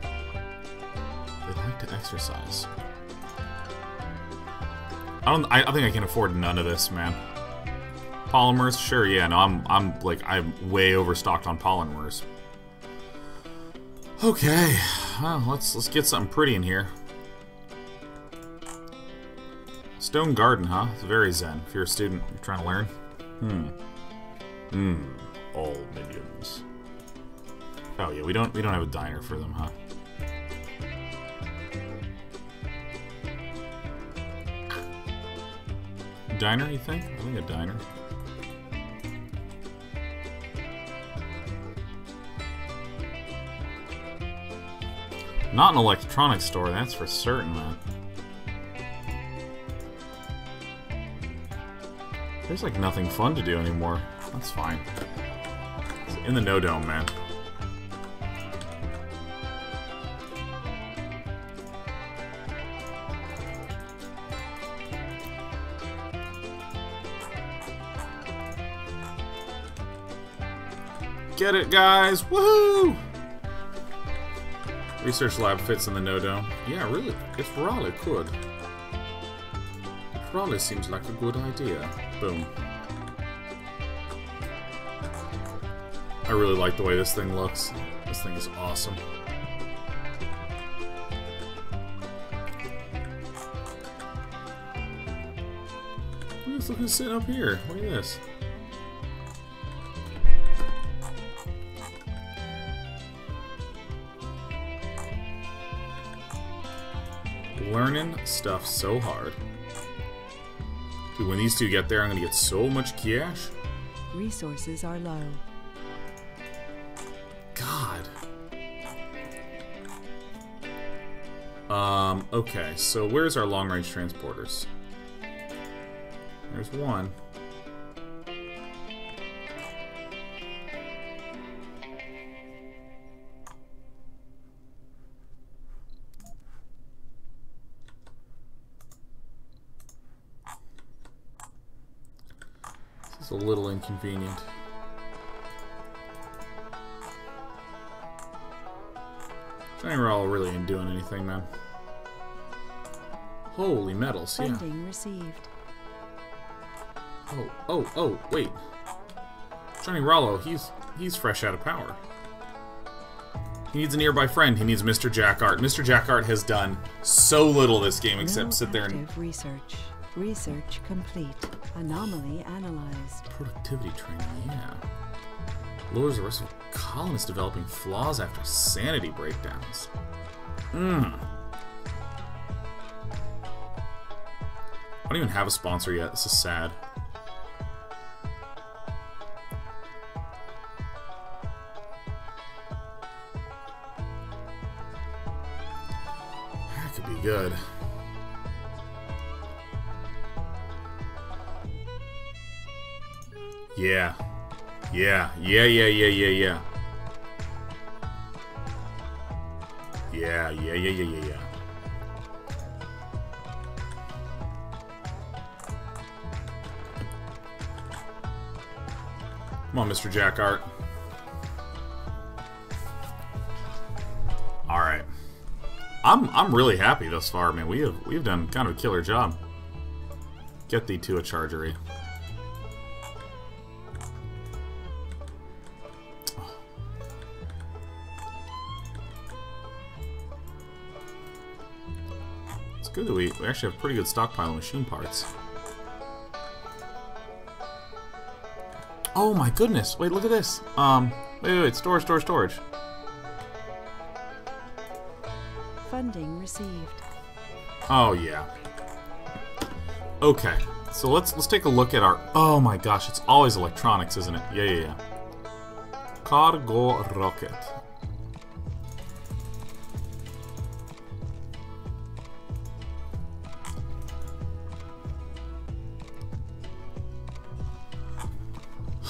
They like to exercise. I think I can afford none of this, man. Polymers, sure, yeah. No, I'm way overstocked on polymers. Okay, well, let's get something pretty in here. Stone garden, huh? It's very zen. If you're a student, you're trying to learn. All minions. Oh yeah, we don't have a diner for them, huh? Diner, you think? I think a diner. Not an electronics store, that's for certain, man. There's like nothing fun to do anymore. That's fine. It's in the no dome, man. Get it, guys! Woohoo! Research lab fits in the no dome. Yeah, really. It really could. It really seems like a good idea. Boom. I really like the way this thing looks. This thing is awesome. Look who's sitting up here. Look at this. Learning stuff so hard. Dude, when these two get there, I'm gonna get so much cash. Resources are low. God. Okay, so where's our long-range transporters? There's one. This is a little inconvenient. Johnny Rawl really ain't doing anything, man. Holy metals, yeah. Funding received. Oh, wait. Johnny Rollo, he's fresh out of power. He needs a nearby friend. He needs Mr. Jackart. Mr. Jackart has done so little this game except sit there and... Research. Research complete. Anomaly analyzed. Productivity training, yeah. Lowers the risk of colonists developing flaws after sanity breakdowns. I don't even have a sponsor yet. This is sad. That could be good. Yeah. Yeah. Yeah, yeah, yeah, yeah, yeah. Yeah, yeah, yeah, yeah, yeah, yeah. Come on, Mr. Jack Art. All right. I'm really happy thus far, man. We've done kind of a killer job. Get thee to a chargery. It's good that we actually have a pretty good stockpile of machine parts. Oh my goodness! Wait, look at this. Wait, storage. Funding received. Oh yeah. Okay, so let's take a look at our. Oh my gosh, it's always electronics, isn't it? Yeah, yeah, yeah. Cargo rocket.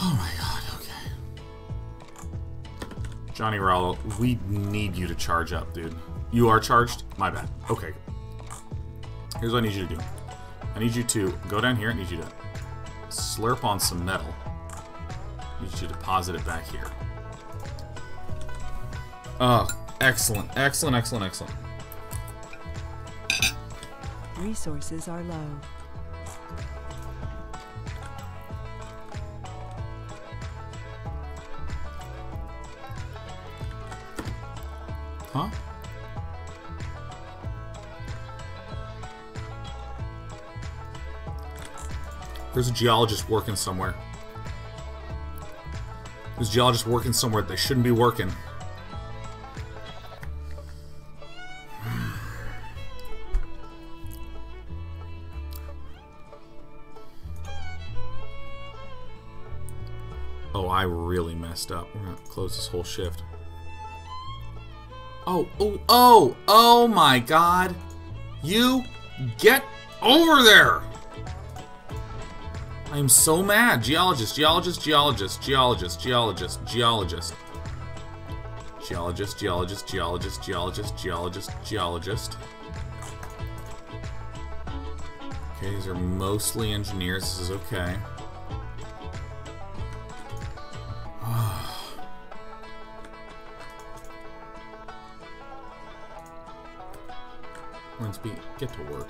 Oh my god, okay. Johnny Rallo, we need you to charge up, dude. You are charged? My bad. Okay. Here's what I need you to do. I need you to go down here. I need you to slurp on some metal. I need you to deposit it back here. Oh, excellent. Excellent, excellent, excellent. Resources are low. Huh? There's a geologist working somewhere. There's a geologist working somewhere that they shouldn't be working. Oh, I really messed up. We're gonna close this whole shift. Oh my god! You get over there! I am so mad. Geologist. Okay, these are mostly engineers. This is okay. Hornsby, get to work.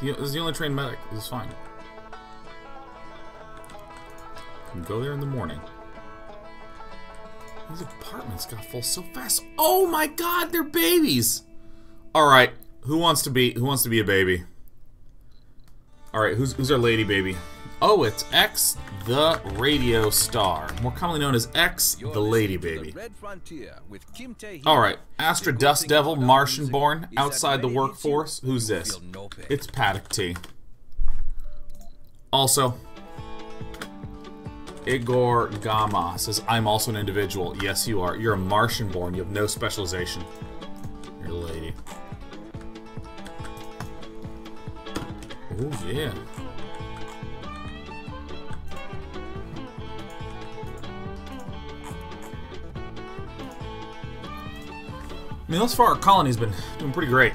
This is the only trained medic. This is fine. Can go there in the morning. These apartments got full so fast. Oh my god, they're babies! Alright, who wants to be a baby? Alright, who's our lady baby? Oh, it's X the Radio Star, more commonly known as X the Lady Baby. Alright, Astra Dust Devil, Martian born, outside the workforce. Who's this? It's Paddock T. Also, Igor Gama says, I'm also an individual. Yes, you are. You're a Martian born. You have no specialization. You're a lady. Oh, yeah. I mean, thus far, our colony's been doing pretty great.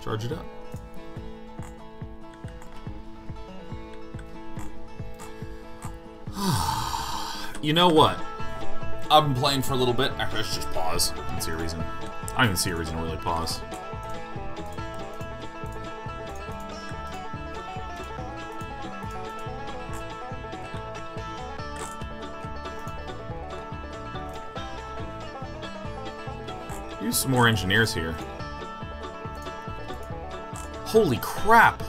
Charge it up. You know what? I've been playing for a little bit. Actually, let's just pause. I don't see a reason. I don't even see a reason to really pause. Use some more engineers here. Holy crap!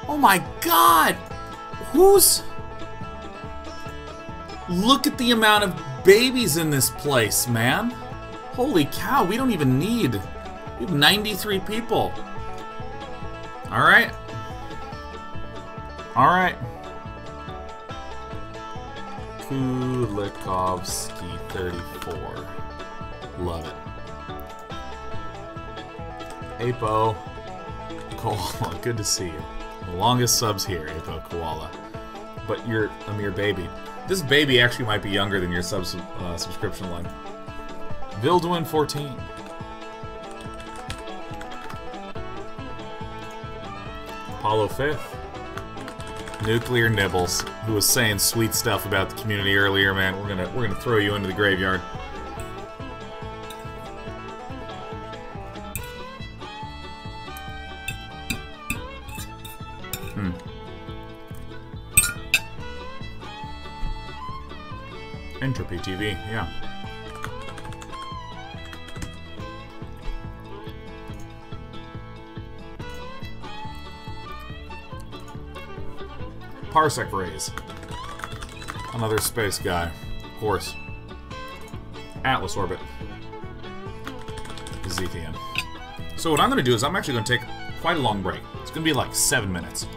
Oh my god! Who's... Look at the amount of babies in this place, man! Holy cow, we don't even need... We have 93 people. Alright. Alright. Kulikovsky 34. Love it. Apo Koala, good to see you. The longest subs here, Apo Koala. But you're a mere baby. This baby actually might be younger than your subscription line. Vilduin 14. Apollo 5th. Nuclear Nibbles, who was saying sweet stuff about the community earlier, man. We're gonna throw you into the graveyard. Entropy TV, yeah. Parsec Rays. Another space guy. Of course. Atlas Orbit. Zethian. So what I'm going to do is I'm actually going to take quite a long break. It's going to be like 7 minutes.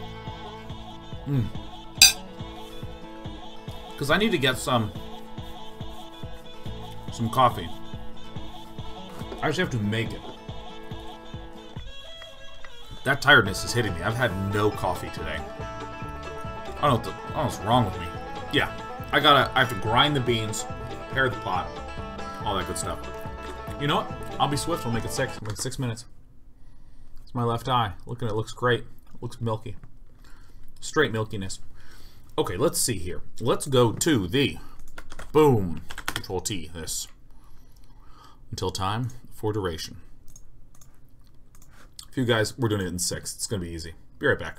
Because I need to get some coffee. I just have to make it. That tiredness is hitting me. I've had no coffee today. I don't know what's wrong with me. Yeah, I have to grind the beans, prepare the pot, all that good stuff. You know what? I'll be swift. I'll make it 6. I'll make it 6 minutes. It's my left eye. Look at it. Looks great. It looks milky. Straight milkiness. Okay, let's see here. Let's go to the boom. Control T. This. Until time for duration. If you guys, we're doing it in 6. It's gonna be easy. Be right back.